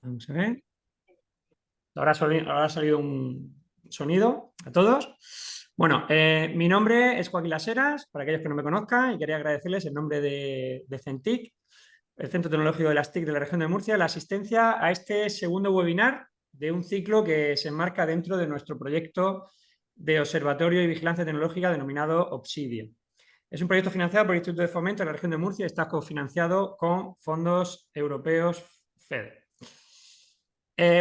Vamos a ver. Ahora ha salido un sonido a todos. Bueno, mi nombre es Joaquín Laseras, para aquellos que no me conozcan, y quería agradecerles en nombre de CENTIC, el Centro Tecnológico de las TIC de la región de Murcia, la asistencia a este segundo webinar de un ciclo que se enmarca dentro de nuestro proyecto de Observatorio y Vigilancia Tecnológica denominado Obsidio. Es un proyecto financiado por el Instituto de Fomento de la región de Murcia y está cofinanciado con fondos europeos FEDER.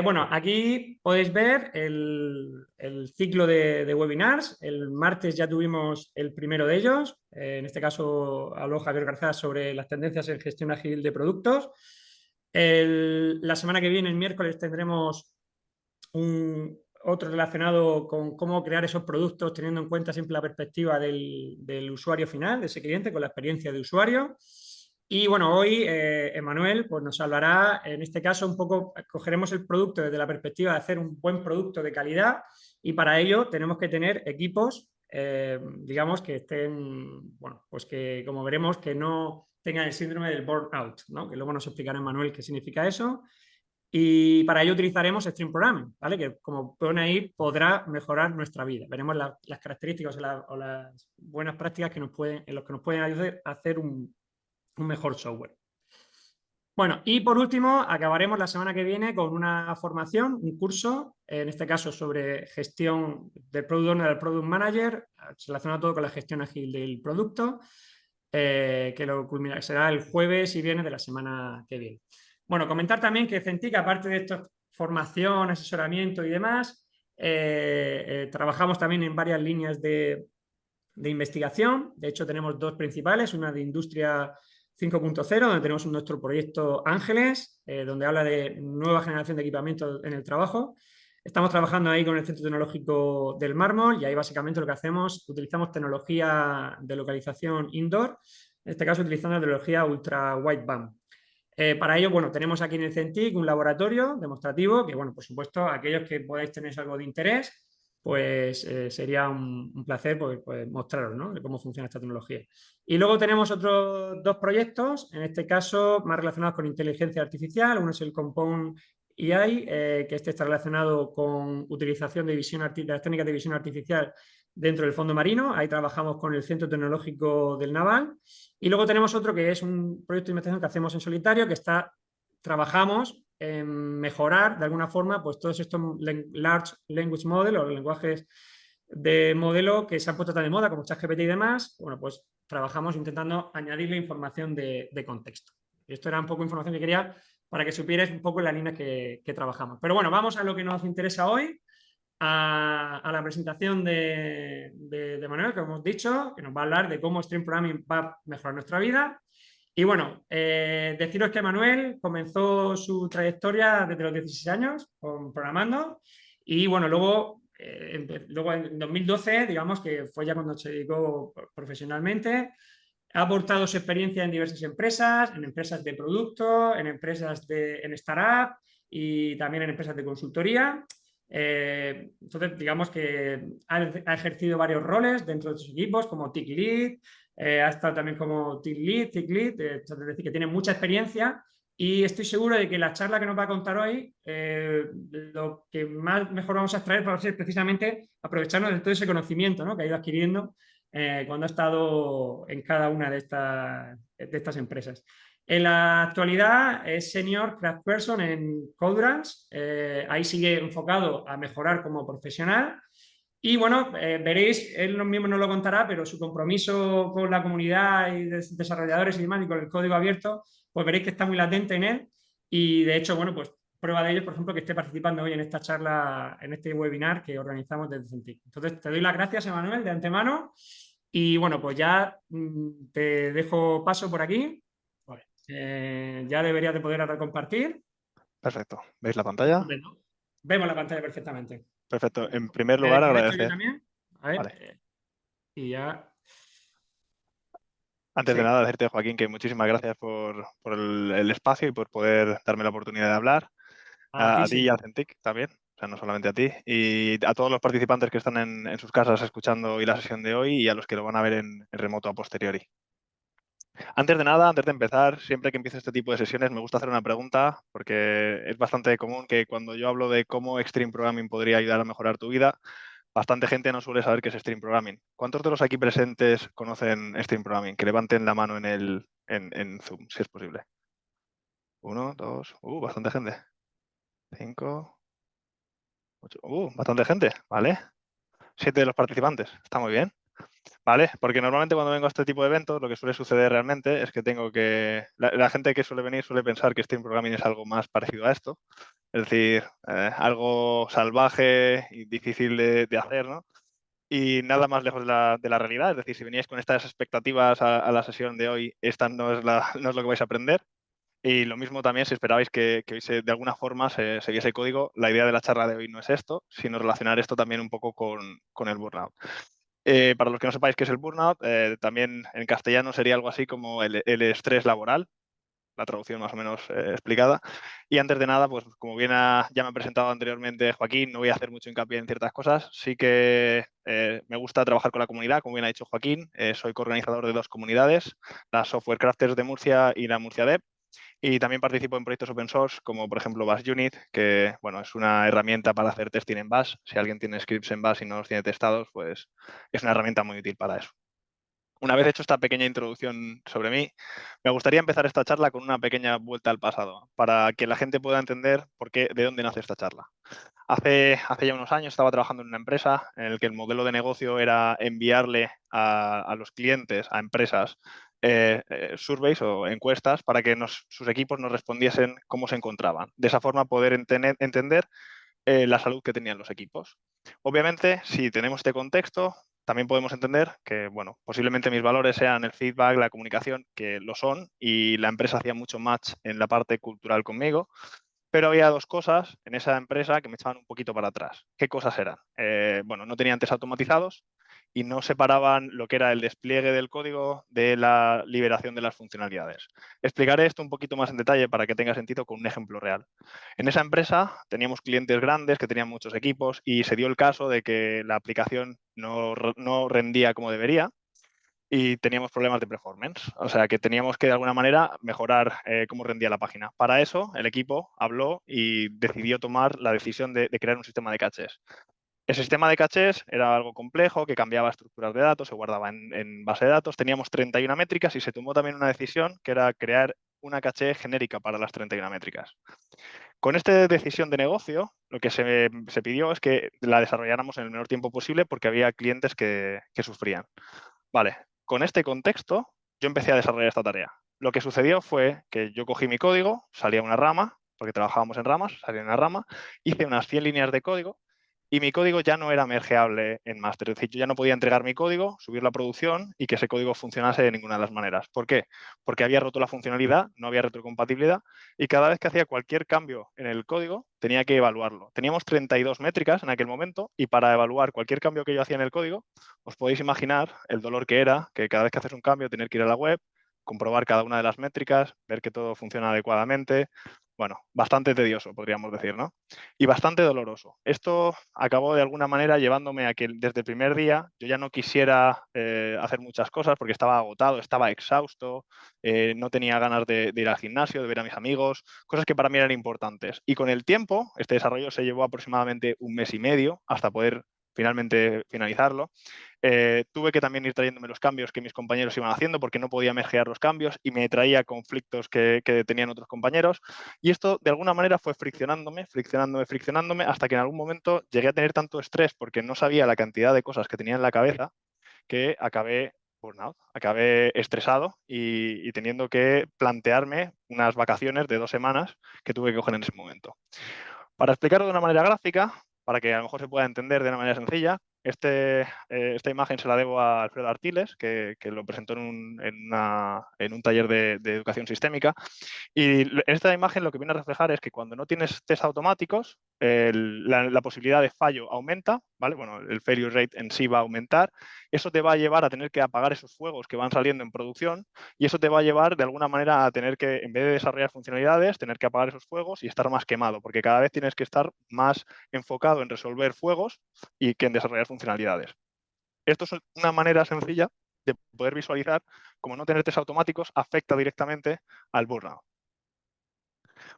Bueno, aquí podéis ver el ciclo de webinars. El martes ya tuvimos el primero de ellos. En este caso habló Javier Garzás sobre las tendencias en gestión ágil de productos. La semana que viene, el miércoles, tendremos otro relacionado con cómo crear esos productos teniendo en cuenta siempre la perspectiva del usuario final, de ese cliente, con la experiencia de usuario. Y bueno, hoy Emanuel pues nos hablará, en este caso, un poco, cogeremos el producto desde la perspectiva de hacer un buen producto de calidad y para ello tenemos que tener equipos, digamos, que estén, bueno, pues que como veremos, que no tengan el síndrome del burnout, ¿no? Que luego nos explicará Emanuel qué significa eso. Y para ello utilizaremos Stream Programming, ¿vale? Que como pone ahí, podrá mejorar nuestra vida. Veremos las características o las buenas prácticas que en los que nos pueden ayudar a hacer un mejor software. Bueno, y por último, acabaremos la semana que viene con una formación, un curso, en este caso sobre gestión del Product Owner al Product Manager, relacionado todo con la gestión ágil del producto, que será el jueves y viernes de la semana que viene. Bueno, comentar también que Centric, aparte de esto, formación, asesoramiento y demás, trabajamos también en varias líneas de investigación. De hecho, tenemos dos principales, una de industria 5.0, donde tenemos nuestro proyecto Ángeles, donde habla de nueva generación de equipamientos en el trabajo. Estamos trabajando ahí con el Centro Tecnológico del Mármol y ahí básicamente lo que hacemos, utilizamos tecnología de localización indoor, en este caso utilizando la tecnología ultra wideband. Para ello, bueno, tenemos aquí en el CENTIC un laboratorio demostrativo que, bueno, por supuesto, aquellos que podáis tener algo de interés, pues sería un placer pues, mostraros, ¿no?, de cómo funciona esta tecnología. Y luego tenemos otros dos proyectos, en este caso más relacionados con inteligencia artificial. Uno es el Compound AI, que este está relacionado con utilización de las técnicas de visión artificial dentro del fondo marino. Ahí trabajamos con el Centro Tecnológico del Naval. Y luego tenemos otro que es un proyecto de investigación que hacemos en solitario, que trabajamos en mejorar de alguna forma pues todos estos large language model o lenguajes de modelo que se han puesto tan de moda como ChatGPT y demás. Bueno, pues trabajamos intentando añadirle información de contexto. Y esto era un poco información que quería para que supierais un poco la línea que trabajamos. Pero bueno, vamos a lo que nos interesa hoy, a la presentación de Manuel, que hemos dicho, que nos va a hablar de cómo Stream Programming va a mejorar nuestra vida. Y bueno, deciros que Manuel comenzó su trayectoria desde los 16 años programando y bueno, luego en 2012, digamos que fue ya cuando se dedicó profesionalmente. Ha aportado su experiencia en diversas empresas, en empresas de producto, en startup y también en empresas de consultoría. Entonces, digamos que ha ejercido varios roles dentro de sus equipos, como Tech Lead, ha estado también como Tech Lead, es decir, que tiene mucha experiencia y estoy seguro de que la charla que nos va a contar hoy, lo que más mejor vamos a extraer va a ser precisamente aprovecharnos de todo ese conocimiento, ¿no?, que ha ido adquiriendo cuando ha estado en cada una de estas empresas. En la actualidad es Senior Craftsperson en Coderands, ahí sigue enfocado a mejorar como profesional. Y bueno, veréis, él mismo nos lo contará, pero su compromiso con la comunidad y de desarrolladores y demás, y con el código abierto, pues veréis que está muy latente en él. Y de hecho, bueno, pues prueba de ello, por ejemplo, que esté participando hoy en esta charla, en este webinar que organizamos desde Centric. Entonces, te doy las gracias, Emanuel, de antemano. Y bueno, pues ya te dejo paso por aquí. Vale. Ya deberías de poder ahora compartir. Perfecto. ¿Veis la pantalla? Estupendo. Vemos la pantalla perfectamente. Perfecto. En primer ¿Me lugar, desconecto yo agradecer. también? A ver. Vale. Y ya. Antes de Sí. nada, decirte, Joaquín, que muchísimas gracias por el espacio y por poder darme la oportunidad de hablar. A ti, A ti y a señor. Centric también, o sea, no solamente a ti. Y a todos los participantes que están en sus casas escuchando hoy la sesión de hoy y a los que lo van a ver en remoto a posteriori. Antes de nada, antes de empezar, siempre que empiezo este tipo de sesiones me gusta hacer una pregunta porque es bastante común que cuando yo hablo de cómo Extreme Programming podría ayudar a mejorar tu vida, bastante gente no suele saber qué es Extreme Programming. ¿Cuántos de los aquí presentes conocen Extreme Programming? Que levanten la mano en Zoom, si es posible. Uno, dos, bastante gente. Cinco, ocho, bastante gente, ¿vale? 7 de los participantes, está muy bien. ¿Vale? Porque normalmente cuando vengo a este tipo de eventos, lo que suele suceder realmente es que tengo que... La gente que suele venir suele pensar que Stream Programming es algo más parecido a esto. Es decir, algo salvaje y difícil de hacer, ¿no? Y nada más lejos de la realidad. Es decir, si veníais con estas expectativas a la sesión de hoy, esta no es, no es lo que vais a aprender. Y lo mismo también si esperabais que hoy de alguna forma se viese código, la idea de la charla de hoy no es esto, sino relacionar esto también un poco con el burnout. Para los que no sepáis qué es el burnout, también en castellano sería algo así como el estrés laboral, la traducción más o menos explicada. Y antes de nada, pues como bien ya me ha presentado anteriormente Joaquín, no voy a hacer mucho hincapié en ciertas cosas. Sí que me gusta trabajar con la comunidad, como bien ha dicho Joaquín. Soy coorganizador de 2 comunidades, la Software Crafters de Murcia y la Murcia Dev. Y también participo en proyectos open source, como por ejemplo Bash Unit, que bueno, es una herramienta para hacer testing en Bash. Si alguien tiene scripts en Bash y no los tiene testados, pues es una herramienta muy útil para eso. Una vez hecho esta pequeña introducción sobre mí, me gustaría empezar esta charla con una pequeña vuelta al pasado, para que la gente pueda entender de dónde nace esta charla. Hace ya unos años estaba trabajando en una empresa en la que el modelo de negocio era enviarle a los clientes, a empresas, surveys o encuestas para que sus equipos nos respondiesen cómo se encontraban. De esa forma poder entender la salud que tenían los equipos. Obviamente, si tenemos este contexto, también podemos entender que, bueno, posiblemente mis valores sean el feedback, la comunicación, que lo son, y la empresa hacía mucho match en la parte cultural conmigo, pero había 2 cosas en esa empresa que me echaban un poquito para atrás. ¿Qué cosas eran? Bueno, no tenían test automatizados y no separaban lo que era el despliegue del código de la liberación de las funcionalidades. Explicaré esto un poquito más en detalle para que tenga sentido con un ejemplo real. En esa empresa teníamos clientes grandes que tenían muchos equipos y se dio el caso de que la aplicación no rendía como debería y teníamos problemas de performance. O sea, que teníamos que de alguna manera mejorar cómo rendía la página. Para eso, el equipo habló y decidió tomar la decisión de crear un sistema de cachés. El sistema de cachés era algo complejo, que cambiaba estructuras de datos, se guardaba en base de datos. Teníamos 31 métricas y se tomó también una decisión que era crear una caché genérica para las 31 métricas. Con esta decisión de negocio, lo que se pidió es que la desarrolláramos en el menor tiempo posible porque había clientes que sufrían. Vale, con este contexto, yo empecé a desarrollar esta tarea. Lo que sucedió fue que yo cogí mi código, salía una rama, porque trabajábamos en ramas, salía una rama, hice unas 100 líneas de código y mi código ya no era mergeable en master. Es decir, yo ya no podía entregar mi código, subirlo a producción y que ese código funcionase de ninguna de las maneras. ¿Por qué? Porque había roto la funcionalidad, no había retrocompatibilidad y cada vez que hacía cualquier cambio en el código tenía que evaluarlo. Teníamos 32 métricas en aquel momento y para evaluar cualquier cambio que yo hacía en el código, os podéis imaginar el dolor que era que cada vez que haces un cambio tener que ir a la web, comprobar cada una de las métricas, ver que todo funciona adecuadamente. Bueno, bastante tedioso, podríamos decir, ¿no? Y bastante doloroso. Esto acabó de alguna manera llevándome a que desde el primer día yo ya no quisiera hacer muchas cosas porque estaba agotado, estaba exhausto, no tenía ganas de ir al gimnasio, de ver a mis amigos, cosas que para mí eran importantes. Y con el tiempo, este desarrollo se llevó aproximadamente un mes y medio hasta poder finalmente finalizarlo. Tuve que también ir trayéndome los cambios que mis compañeros iban haciendo porque no podía mergear los cambios y me traía conflictos que tenían otros compañeros. Y esto de alguna manera fue friccionándome hasta que en algún momento llegué a tener tanto estrés porque no sabía la cantidad de cosas que tenía en la cabeza que acabé burnout, acabé estresado y teniendo que plantearme unas vacaciones de 2 semanas que tuve que coger en ese momento. Para explicarlo de una manera gráfica, para que a lo mejor se pueda entender de una manera sencilla, esta imagen se la debo a Alfredo Artiles, que lo presentó en un taller de educación sistémica. Y en esta imagen lo que viene a reflejar es que cuando no tienes test automáticos, la posibilidad de fallo aumenta, ¿vale? Bueno, el failure rate en sí va a aumentar. Eso te va a llevar a tener que apagar esos fuegos que van saliendo en producción y eso te va a llevar de alguna manera a tener que, en vez de desarrollar funcionalidades, tener que apagar esos fuegos y estar más quemado, porque cada vez tienes que estar más enfocado en resolver fuegos y que en desarrollar funcionalidades. Esto es una manera sencilla de poder visualizar cómo no tener test automáticos afecta directamente al burnout.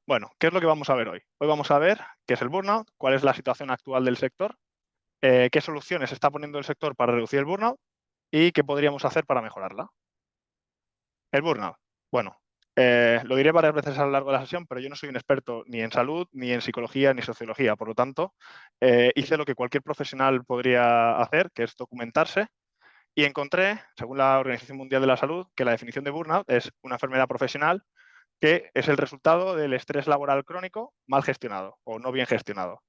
Bueno, ¿qué es lo que vamos a ver hoy? Hoy vamos a ver qué es el burnout, cuál es la situación actual del sector, qué soluciones está poniendo el sector para reducir el burnout y qué podríamos hacer para mejorarla. El burnout. Bueno, lo diré varias veces a lo largo de la sesión, pero yo no soy un experto ni en salud, ni en psicología, ni sociología. Por lo tanto, hice lo que cualquier profesional podría hacer, que es documentarse, y encontré, según la Organización Mundial de la Salud, que la definición de burnout es una enfermedad profesional que es el resultado del estrés laboral crónico mal gestionado o no bien gestionado.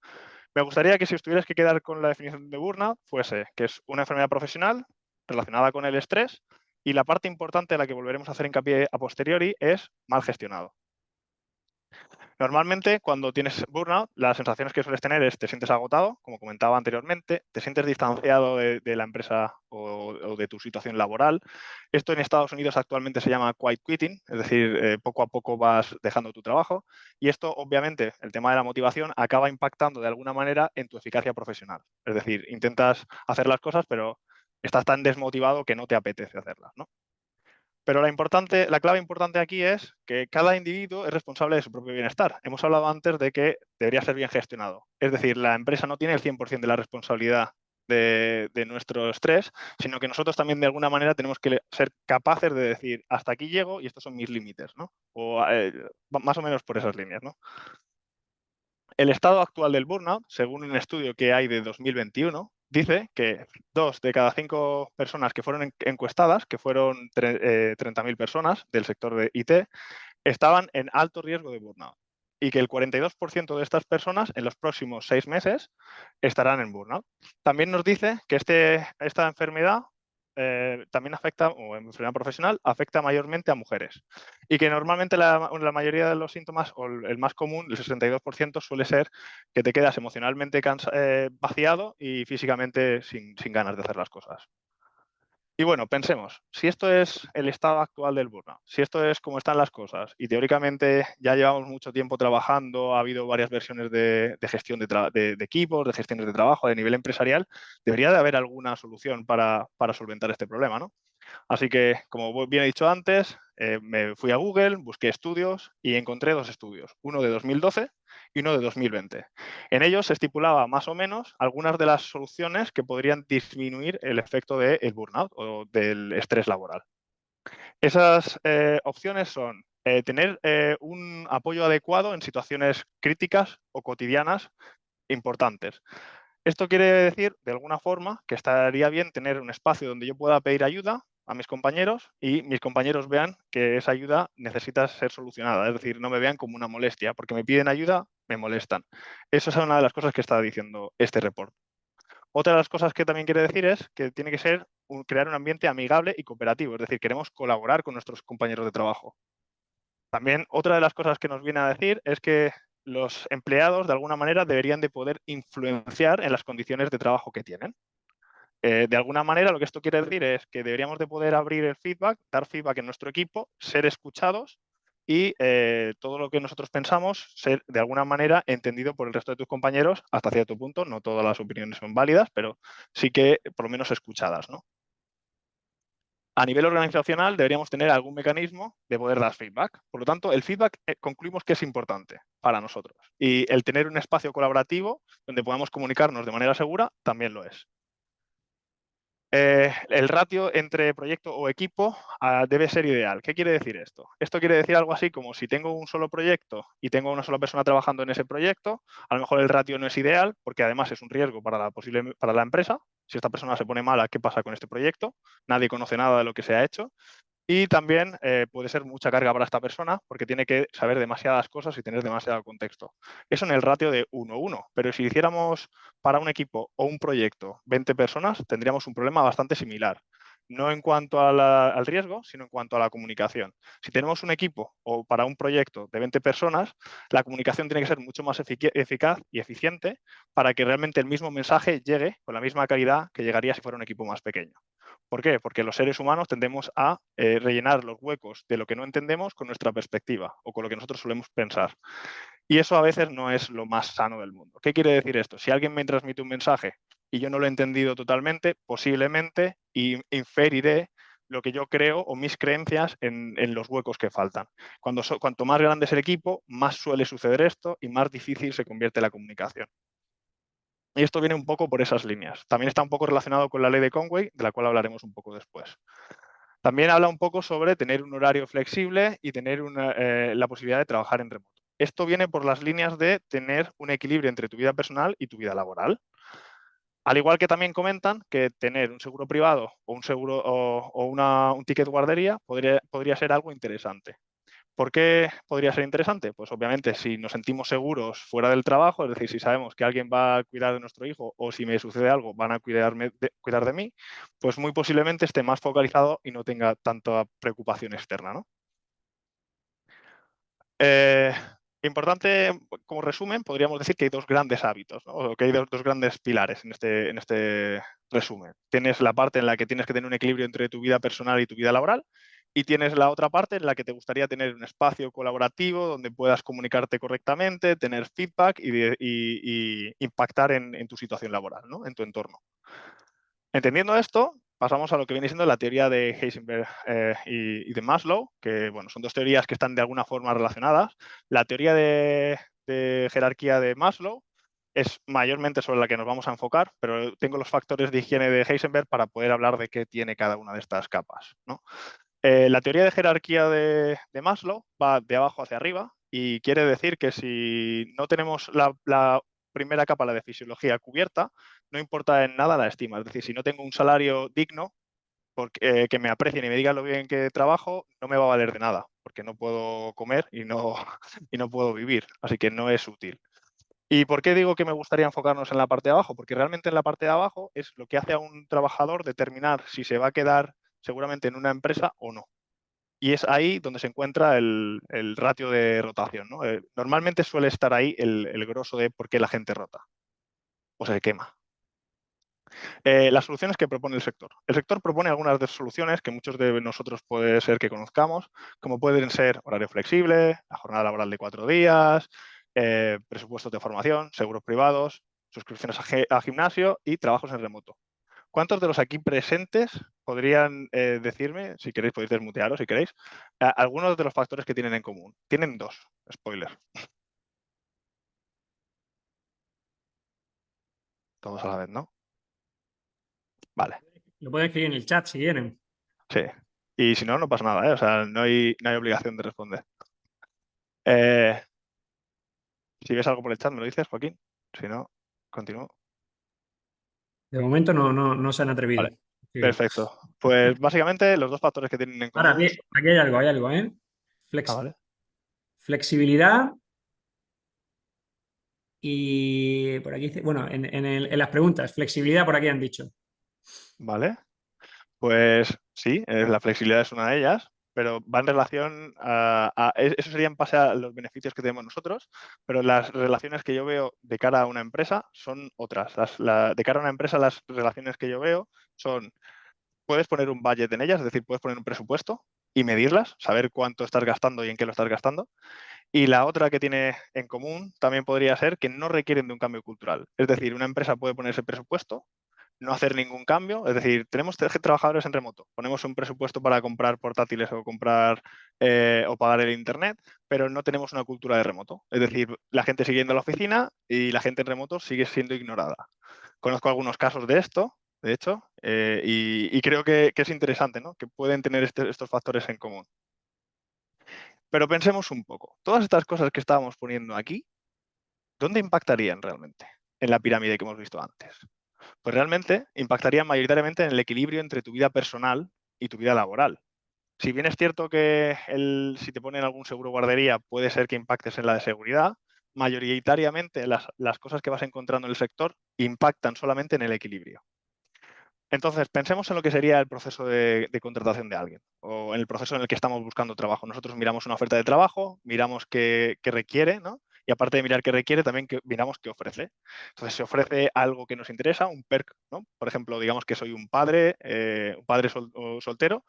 Me gustaría que si os tuvierais que quedar con la definición de burnout fuese que es una enfermedad profesional relacionada con el estrés y la parte importante a la que volveremos a hacer hincapié a posteriori es mal gestionado. Normalmente, cuando tienes burnout, las sensaciones que sueles tener es te sientes agotado, como comentaba anteriormente, te sientes distanciado de la empresa o de tu situación laboral. Esto en Estados Unidos actualmente se llama quiet quitting, es decir, poco a poco vas dejando tu trabajo y esto, obviamente, el tema de la motivación acaba impactando de alguna manera en tu eficacia profesional. Es decir, intentas hacer las cosas, pero estás tan desmotivado que no te apetece hacerlas, ¿no? Pero la clave importante aquí es que cada individuo es responsable de su propio bienestar. Hemos hablado antes de que debería ser bien gestionado. Es decir, la empresa no tiene el 100% de la responsabilidad de nuestro estrés, sino que nosotros también de alguna manera tenemos que ser capaces de decir hasta aquí llego y estos son mis límites, ¿no? O más o menos por esas líneas, ¿no? El estado actual del burnout, según un estudio que hay de 2021, dice que 2 de cada 5 personas que fueron encuestadas, que fueron 30.000 personas del sector de IT, estaban en alto riesgo de burnout y que el 42% de estas personas en los próximos 6 meses estarán en burnout. También nos dice que esta enfermedad también afecta, o enfermedad profesional, afecta mayormente a mujeres y que normalmente la mayoría de los síntomas, o el más común, el 62%, suele ser que te quedas emocionalmente vaciado y físicamente sin ganas de hacer las cosas. Y bueno, pensemos, si esto es el estado actual del burnout, si esto es cómo están las cosas y teóricamente ya llevamos mucho tiempo trabajando, ha habido varias versiones de gestión de equipos, de gestiones de trabajo a nivel empresarial, debería de haber alguna solución para solventar este problema, ¿no? Así que, como bien he dicho antes, me fui a Google, busqué estudios y encontré 2 estudios, uno de 2012 y uno de 2020. En ellos se estipulaba más o menos algunas de las soluciones que podrían disminuir el efecto del burnout o del estrés laboral. Esas opciones son tener un apoyo adecuado en situaciones críticas o cotidianas importantes. Esto quiere decir, de alguna forma, que estaría bien tener un espacio donde yo pueda pedir ayuda a mis compañeros y mis compañeros vean que esa ayuda necesita ser solucionada. Es decir, no me vean como una molestia, porque me piden ayuda, me molestan. Eso es una de las cosas que está diciendo este reporte. Otra de las cosas que también quiere decir es que tiene que ser crear un ambiente amigable y cooperativo. Es decir, queremos colaborar con nuestros compañeros de trabajo. También otra de las cosas que nos viene a decir es que los empleados, de alguna manera, deberían de poder influenciar en las condiciones de trabajo que tienen. De alguna manera, lo que esto quiere decir es que deberíamos de poder abrir el feedback, dar feedback en nuestro equipo, ser escuchados y todo lo que nosotros pensamos ser, de alguna manera, entendido por el resto de tus compañeros hasta cierto punto. No todas las opiniones son válidas, pero sí que por lo menos escuchadas, ¿no? A nivel organizacional deberíamos tener algún mecanismo de poder dar feedback. Por lo tanto, el feedback concluimos que es importante para nosotros. Y el tener un espacio colaborativo donde podamos comunicarnos de manera segura también lo es. El ratio entre proyecto o equipo debe ser ideal. ¿Qué quiere decir esto? Esto quiere decir algo así como si tengo un solo proyecto y tengo una sola persona trabajando en ese proyecto, a lo mejor el ratio no es ideal porque además es un riesgo para la empresa. Si esta persona se pone mala, ¿qué pasa con este proyecto? Nadie conoce nada de lo que se ha hecho. Y también puede ser mucha carga para esta persona porque tiene que saber demasiadas cosas y tener demasiado contexto. Eso en el ratio de 1:1, pero si hiciéramos para un equipo o un proyecto 20 personas, tendríamos un problema bastante similar. No en cuanto al riesgo, sino en cuanto a la comunicación. Si tenemos un equipo o para un proyecto de 20 personas, la comunicación tiene que ser mucho más eficaz y eficiente para que realmente el mismo mensaje llegue con la misma calidad que llegaría si fuera un equipo más pequeño. ¿Por qué? Porque los seres humanos tendemos a rellenar los huecos de lo que no entendemos con nuestra perspectiva o con lo que nosotros solemos pensar. Y eso a veces no es lo más sano del mundo. ¿Qué quiere decir esto? Si alguien me transmite un mensaje y yo no lo he entendido totalmente, posiblemente inferiré lo que yo creo o mis creencias en los huecos que faltan. Cuanto más grande es el equipo, más suele suceder esto y más difícil se convierte la comunicación. Y esto viene un poco por esas líneas. También está un poco relacionado con la ley de Conway, de la cual hablaremos un poco después. También habla un poco sobre tener un horario flexible y tener la posibilidad de trabajar en remoto. Esto viene por las líneas de tener un equilibrio entre tu vida personal y tu vida laboral. Al igual que también comentan que tener un seguro privado o un seguro o un ticket guardería podría ser algo interesante. ¿Por qué podría ser interesante? Pues obviamente si nos sentimos seguros fuera del trabajo, es decir, si sabemos que alguien va a cuidar de nuestro hijo o si me sucede algo van a cuidar de mí, pues muy posiblemente esté más focalizado y no tenga tanta preocupación externa, ¿no? Eh, Importante, como resumen, podríamos decir que hay dos grandes hábitos, ¿no? O que hay dos grandes pilares en este resumen. Tienes la parte en la que tienes que tener un equilibrio entre tu vida personal y tu vida laboral, y tienes la otra parte en la que te gustaría tener un espacio colaborativo donde puedas comunicarte correctamente, tener feedback y impactar en tu situación laboral, ¿no? En tu entorno. Entendiendo esto, pasamos a lo que viene siendo la teoría de Heisenberg y de Maslow, que bueno, son dos teorías que están de alguna forma relacionadas. La teoría de jerarquía de Maslow es mayormente sobre la que nos vamos a enfocar, pero tengo los factores de higiene de Heisenberg para poder hablar de qué tiene cada una de estas capas, ¿no? La teoría de jerarquía de Maslow va de abajo hacia arriba y quiere decir que si no tenemos la primera capa, la de fisiología, cubierta, no importa en nada la estima. Es decir, si no tengo un salario digno, que me aprecien y me digan lo bien que trabajo, no me va a valer de nada, porque no puedo comer y no, y no puedo vivir. Así que no es útil. ¿Y por qué digo que me gustaría enfocarnos en la parte de abajo? Porque realmente en la parte de abajo es lo que hace a un trabajador determinar si se va a quedar seguramente en una empresa o no. Y es ahí donde se encuentra el ratio de rotación, ¿no? Normalmente suele estar ahí el grosso de por qué la gente rota o se quema. Las soluciones que propone el sector. El sector propone algunas de soluciones que muchos de nosotros puede ser que conozcamos, como pueden ser horario flexible, la jornada laboral de 4 días, presupuestos de formación, seguros privados, suscripciones a gimnasio y trabajos en remoto. ¿Cuántos de los aquí presentes podrían decirme, si queréis podéis desmutearos si queréis, algunos de los factores que tienen en común? Tienen dos, spoiler, todos a la vez, ¿no? Vale, Lo pueden escribir en el chat si quieren. sí. Y si no, no pasa nada, ¿eh? O sea, no hay obligación de responder. Eh, si ves algo por el chat, me lo dices, Joaquín. Si no, continúo. De momento no se han atrevido. Vale, Sí. perfecto. Pues básicamente los dos factores que tienen en Ahora, común. aquí hay algo, ¿eh? Flex- Vale. flexibilidad y por aquí, bueno, en las preguntas, flexibilidad por aquí han dicho. Vale. Pues sí, la flexibilidad es una de ellas, pero va en relación eso sería en base a los beneficios que tenemos nosotros, pero las relaciones que yo veo de cara a una empresa son otras. De cara a una empresa, las relaciones que yo veo son, puedes poner un budget en ellas, es decir, puedes poner un presupuesto y medirlas, saber cuánto estás gastando y en qué lo estás gastando. Y la otra que tiene en común también podría ser que no requieren de un cambio cultural. Es decir, una empresa puede poner ese presupuesto, no hacer ningún cambio. Es decir, tenemos trabajadores en remoto, ponemos un presupuesto para comprar portátiles o comprar o pagar el internet, pero no tenemos una cultura de remoto. Es decir, la gente sigue yendo a la oficina y la gente en remoto sigue siendo ignorada. Conozco algunos casos de esto, de hecho, y creo que es interesante, ¿no? Que pueden tener estos factores en común. Pero pensemos un poco, todas estas cosas que estábamos poniendo aquí, ¿dónde impactarían realmente en la pirámide que hemos visto antes? Pues realmente impactaría mayoritariamente en el equilibrio entre tu vida personal y tu vida laboral. Si bien es cierto que si te ponen algún seguro guardería puede ser que impactes en la de seguridad, mayoritariamente las cosas que vas encontrando en el sector impactan solamente en el equilibrio. Entonces, pensemos en lo que sería el proceso de contratación de alguien o en el proceso en el que estamos buscando trabajo. Nosotros miramos una oferta de trabajo, miramos qué requiere, ¿no? Y aparte de mirar qué requiere, también miramos qué ofrece. Entonces, se ofrece algo que nos interesa, un perk, ¿no? Por ejemplo, digamos que soy un padre soltero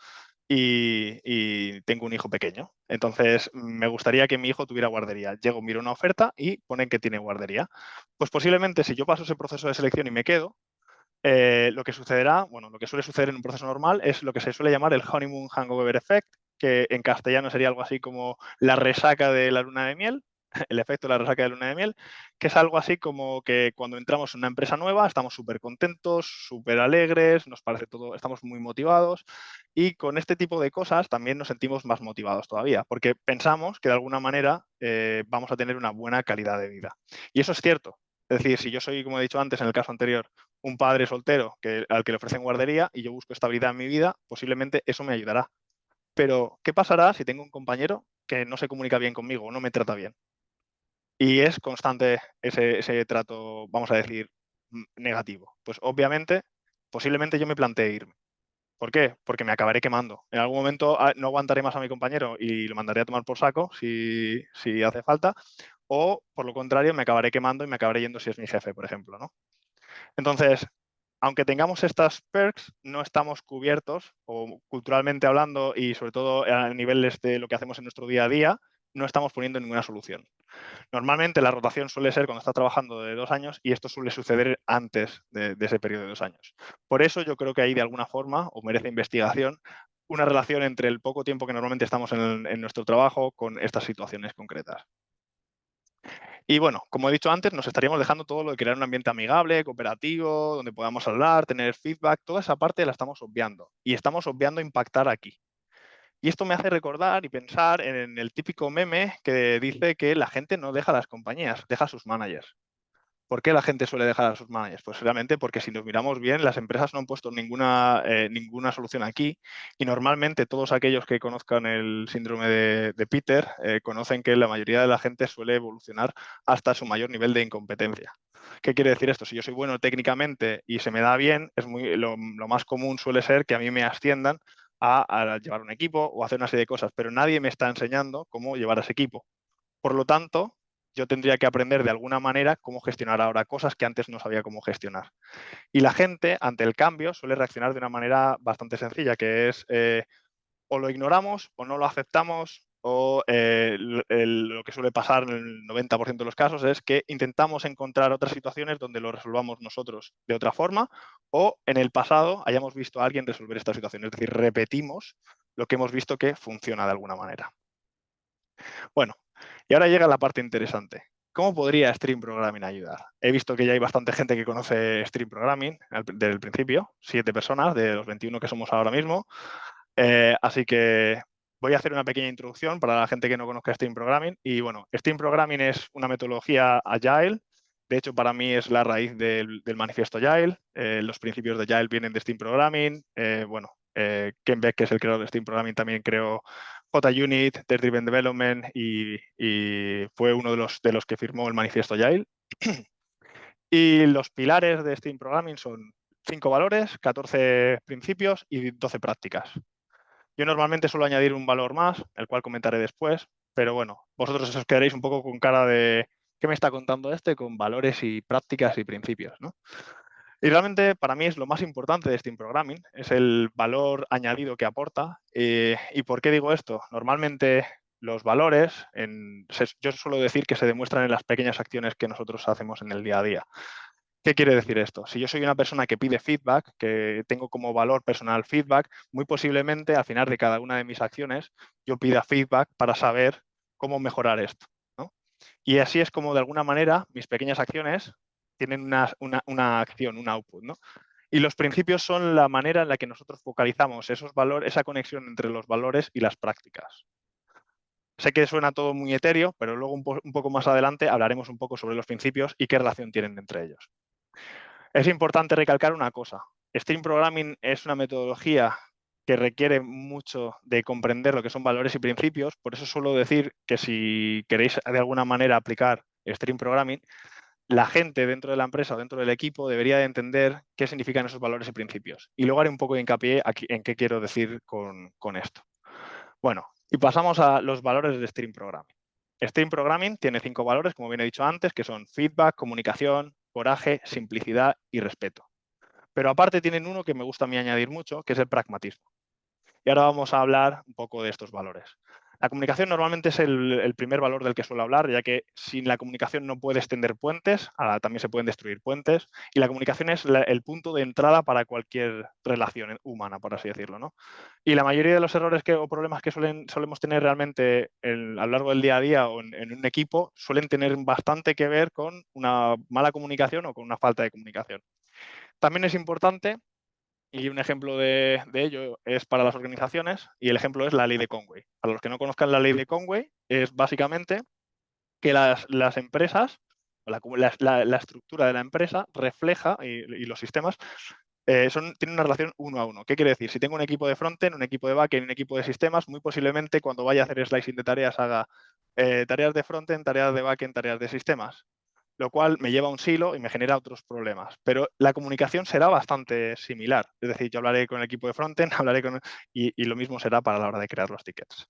y tengo un hijo pequeño. Entonces, me gustaría que mi hijo tuviera guardería. Llego, miro una oferta y ponen que tiene guardería. Pues posiblemente si yo paso ese proceso de selección y me quedo, lo que sucederá, bueno, lo que suele suceder en un proceso normal es lo que se suele llamar el honeymoon hangover effect, que en castellano sería algo así como la resaca de la luna de miel, el efecto de la resaca de luna de miel, que es algo así como que cuando entramos en una empresa nueva estamos súper contentos, súper alegres, nos parece todo, estamos muy motivados y con este tipo de cosas también nos sentimos más motivados todavía, porque pensamos que de alguna manera vamos a tener una buena calidad de vida. Y eso es cierto. Es decir, si yo soy, como he dicho antes en el caso anterior, un padre soltero al que le ofrecen guardería y yo busco estabilidad en mi vida, posiblemente eso me ayudará. Pero, ¿qué pasará si tengo un compañero que no se comunica bien conmigo o no me trata bien? Y es constante ese trato, vamos a decir, negativo. Pues obviamente, posiblemente yo me plantee irme. ¿Por qué? Porque me acabaré quemando. En algún momento no aguantaré más a mi compañero y lo mandaré a tomar por saco si hace falta. O, por lo contrario, me acabaré quemando y me acabaré yendo si es mi jefe, por ejemplo, ¿no? Entonces, aunque tengamos estas perks, no estamos cubiertos, o culturalmente hablando y sobre todo a niveles de lo que hacemos en nuestro día a día, no estamos poniendo ninguna solución. Normalmente la rotación suele ser cuando estás trabajando de 2 años y esto suele suceder antes de ese periodo de 2 años. Por eso yo creo que hay de alguna forma, o merece investigación, una relación entre el poco tiempo que normalmente estamos en nuestro trabajo con estas situaciones concretas. Y bueno, como he dicho antes, nos estaríamos dejando todo lo de crear un ambiente amigable, cooperativo, donde podamos hablar, tener feedback, toda esa parte la estamos obviando. Y estamos obviando impactar aquí. Y esto me hace recordar y pensar en el típico meme que dice que la gente no deja a las compañías, deja a sus managers. ¿Por qué la gente suele dejar a sus managers? Pues realmente porque si nos miramos bien, las empresas no han puesto ninguna solución aquí y normalmente todos aquellos que conozcan el síndrome de Peter conocen que la mayoría de la gente suele evolucionar hasta su mayor nivel de incompetencia. ¿Qué quiere decir esto? Si yo soy bueno técnicamente y se me da bien, lo más común suele ser que a mí me asciendan a llevar un equipo o hacer una serie de cosas, pero nadie me está enseñando cómo llevar a ese equipo. Por lo tanto, yo tendría que aprender de alguna manera cómo gestionar ahora cosas que antes no sabía cómo gestionar. Y la gente, ante el cambio, suele reaccionar de una manera bastante sencilla, que es o lo ignoramos o no lo aceptamos o lo que suele pasar en el 90% de los casos es que intentamos encontrar otras situaciones donde lo resolvamos nosotros de otra forma o en el pasado hayamos visto a alguien resolver esta situación. Es decir, repetimos lo que hemos visto que funciona de alguna manera. Bueno, y ahora llega la parte interesante. ¿Cómo podría Stream Programming ayudar? He visto que ya hay bastante gente que conoce Stream Programming desde el principio, 7 personas de los 21 que somos ahora mismo. Así que voy a hacer una pequeña introducción para la gente que no conozca Stream Programming. Y bueno, Stream Programming es una metodología Agile. De hecho, para mí es la raíz del manifiesto Agile. Los principios de Agile vienen de Stream Programming. Ken Beck, que es el creador de Stream Programming, también creó JUnit, Test Driven Development y fue uno de los que firmó el manifiesto Agile. Y los pilares de Stream Programming son 5 valores, 14 principios y 12 prácticas. Yo normalmente suelo añadir un valor más, el cual comentaré después, pero bueno, vosotros os quedaréis un poco con cara de ¿qué me está contando este? Con valores y prácticas y principios, ¿no? Y realmente para mí es lo más importante de Steam Programming, es el valor añadido que aporta. ¿Y por qué digo esto? Normalmente los valores, yo suelo decir que se demuestran en las pequeñas acciones que nosotros hacemos en el día a día. ¿Qué quiere decir esto? Si yo soy una persona que pide feedback, que tengo como valor personal feedback, muy posiblemente al final de cada una de mis acciones yo pida feedback para saber cómo mejorar esto, ¿no? Y así es como de alguna manera mis pequeñas acciones tienen una acción, un output, ¿no? Y los principios son la manera en la que nosotros focalizamos esos valores, esa conexión entre los valores y las prácticas. Sé que suena todo muy etéreo, pero luego un poco más adelante hablaremos un poco sobre los principios y qué relación tienen entre ellos. Es importante recalcar una cosa. Stream Programming es una metodología que requiere mucho de comprender lo que son valores y principios. Por eso suelo decir que si queréis de alguna manera aplicar Stream Programming, la gente dentro de la empresa o dentro del equipo debería de entender qué significan esos valores y principios. Y luego haré un poco de hincapié aquí en qué quiero decir con esto. Bueno, y pasamos a los valores de Stream Programming. Stream Programming tiene 5 valores, como bien he dicho antes, que son feedback, comunicación, coraje, simplicidad y respeto. Pero aparte tienen uno que me gusta a mí añadir mucho, que es el pragmatismo. Y ahora vamos a hablar un poco de estos valores. La comunicación normalmente es el primer valor del que suelo hablar, ya que sin la comunicación no puedes tender puentes, también se pueden destruir puentes, y la comunicación es el punto de entrada para cualquier relación humana, por así decirlo, ¿no? Y la mayoría de los errores o problemas que solemos tener realmente a lo largo del día a día o en un equipo suelen tener bastante que ver con una mala comunicación o con una falta de comunicación. También es importante, y un ejemplo de ello es para las organizaciones, y el ejemplo es la ley de Conway. Para los que no conozcan la ley de Conway, es básicamente que las empresas, o la estructura de la empresa refleja, y los sistemas, tienen una relación uno a uno. ¿Qué quiere decir? Si tengo un equipo de frontend, un equipo de backend, un equipo de sistemas, muy posiblemente cuando vaya a hacer slicing de tareas haga tareas de frontend, tareas de backend, tareas de sistemas, lo cual me lleva a un silo y me genera otros problemas. Pero la comunicación será bastante similar. Es decir, yo hablaré con el equipo de frontend, y lo mismo será para la hora de crear los tickets.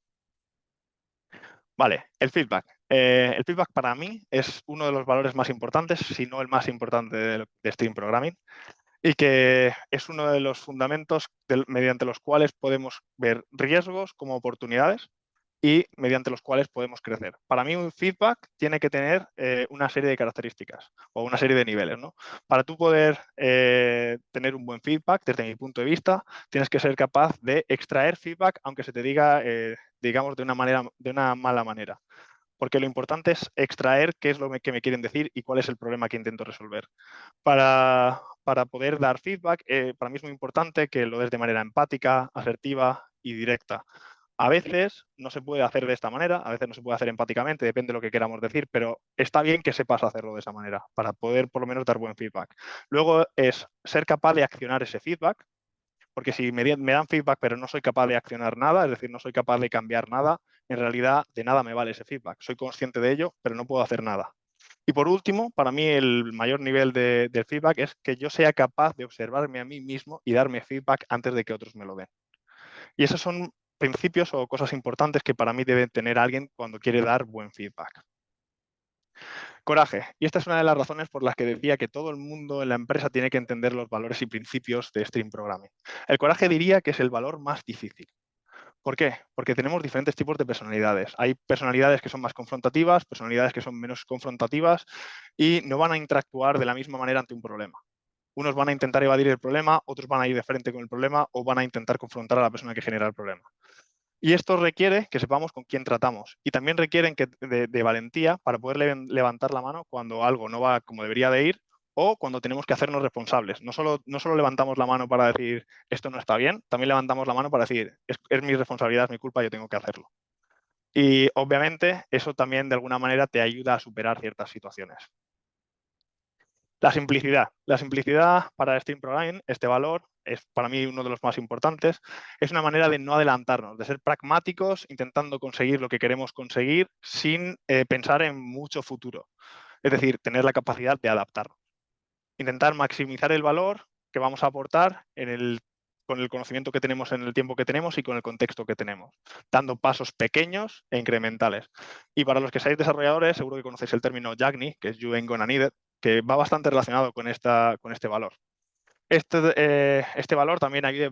Vale, el feedback. El feedback para mí es uno de los valores más importantes, si no el más importante de Stream Programming, y que es uno de los fundamentos mediante los cuales podemos ver riesgos como oportunidades y mediante los cuales podemos crecer. Para mí un feedback tiene que tener una serie de características o una serie de niveles, ¿no? Para tú poder tener un buen feedback, desde mi punto de vista, tienes que ser capaz de extraer feedback, aunque se te diga, digamos, de una mala manera. Porque lo importante es extraer qué es lo que me quieren decir y cuál es el problema que intento resolver. Para poder dar feedback, para mí es muy importante que lo des de manera empática, asertiva y directa. A veces no se puede hacer de esta manera, a veces no se puede hacer empáticamente, depende de lo que queramos decir, pero está bien que sepas hacerlo de esa manera para poder por lo menos dar buen feedback. Luego es ser capaz de accionar ese feedback, porque si me dan feedback pero no soy capaz de accionar nada, es decir, no soy capaz de cambiar nada, en realidad de nada me vale ese feedback. Soy consciente de ello, pero no puedo hacer nada. Y por último, para mí el mayor nivel del feedback es que yo sea capaz de observarme a mí mismo y darme feedback antes de que otros me lo den. Y esos son principios o cosas importantes que para mí debe tener alguien cuando quiere dar buen feedback. Coraje. Y esta es una de las razones por las que decía que todo el mundo en la empresa tiene que entender los valores y principios de Stream Programming. El coraje diría que es el valor más difícil. ¿Por qué? Porque tenemos diferentes tipos de personalidades. Hay personalidades que son más confrontativas, personalidades que son menos confrontativas y no van a interactuar de la misma manera ante un problema. Unos van a intentar evadir el problema, otros van a ir de frente con el problema o van a intentar confrontar a la persona que genera el problema. Y esto requiere que sepamos con quién tratamos y también requieren de valentía para poder levantar la mano cuando algo no va como debería de ir o cuando tenemos que hacernos responsables. No solo levantamos la mano para decir esto no está bien, también levantamos la mano para decir es mi responsabilidad, es mi culpa, yo tengo que hacerlo. Y obviamente eso también de alguna manera te ayuda a superar ciertas situaciones. La simplicidad. La simplicidad para Stream Programming, este valor, es para mí uno de los más importantes. Es una manera de no adelantarnos, de ser pragmáticos, intentando conseguir lo que queremos conseguir sin pensar en mucho futuro. Es decir, tener la capacidad de adaptarnos. Intentar maximizar el valor que vamos a aportar con el conocimiento que tenemos en el tiempo que tenemos y con el contexto que tenemos, dando pasos pequeños e incrementales. Y para los que seáis desarrolladores, seguro que conocéis el término YAGNI, que es You Ain't Gonna Need It, que va bastante relacionado con este valor. Este valor también ayuda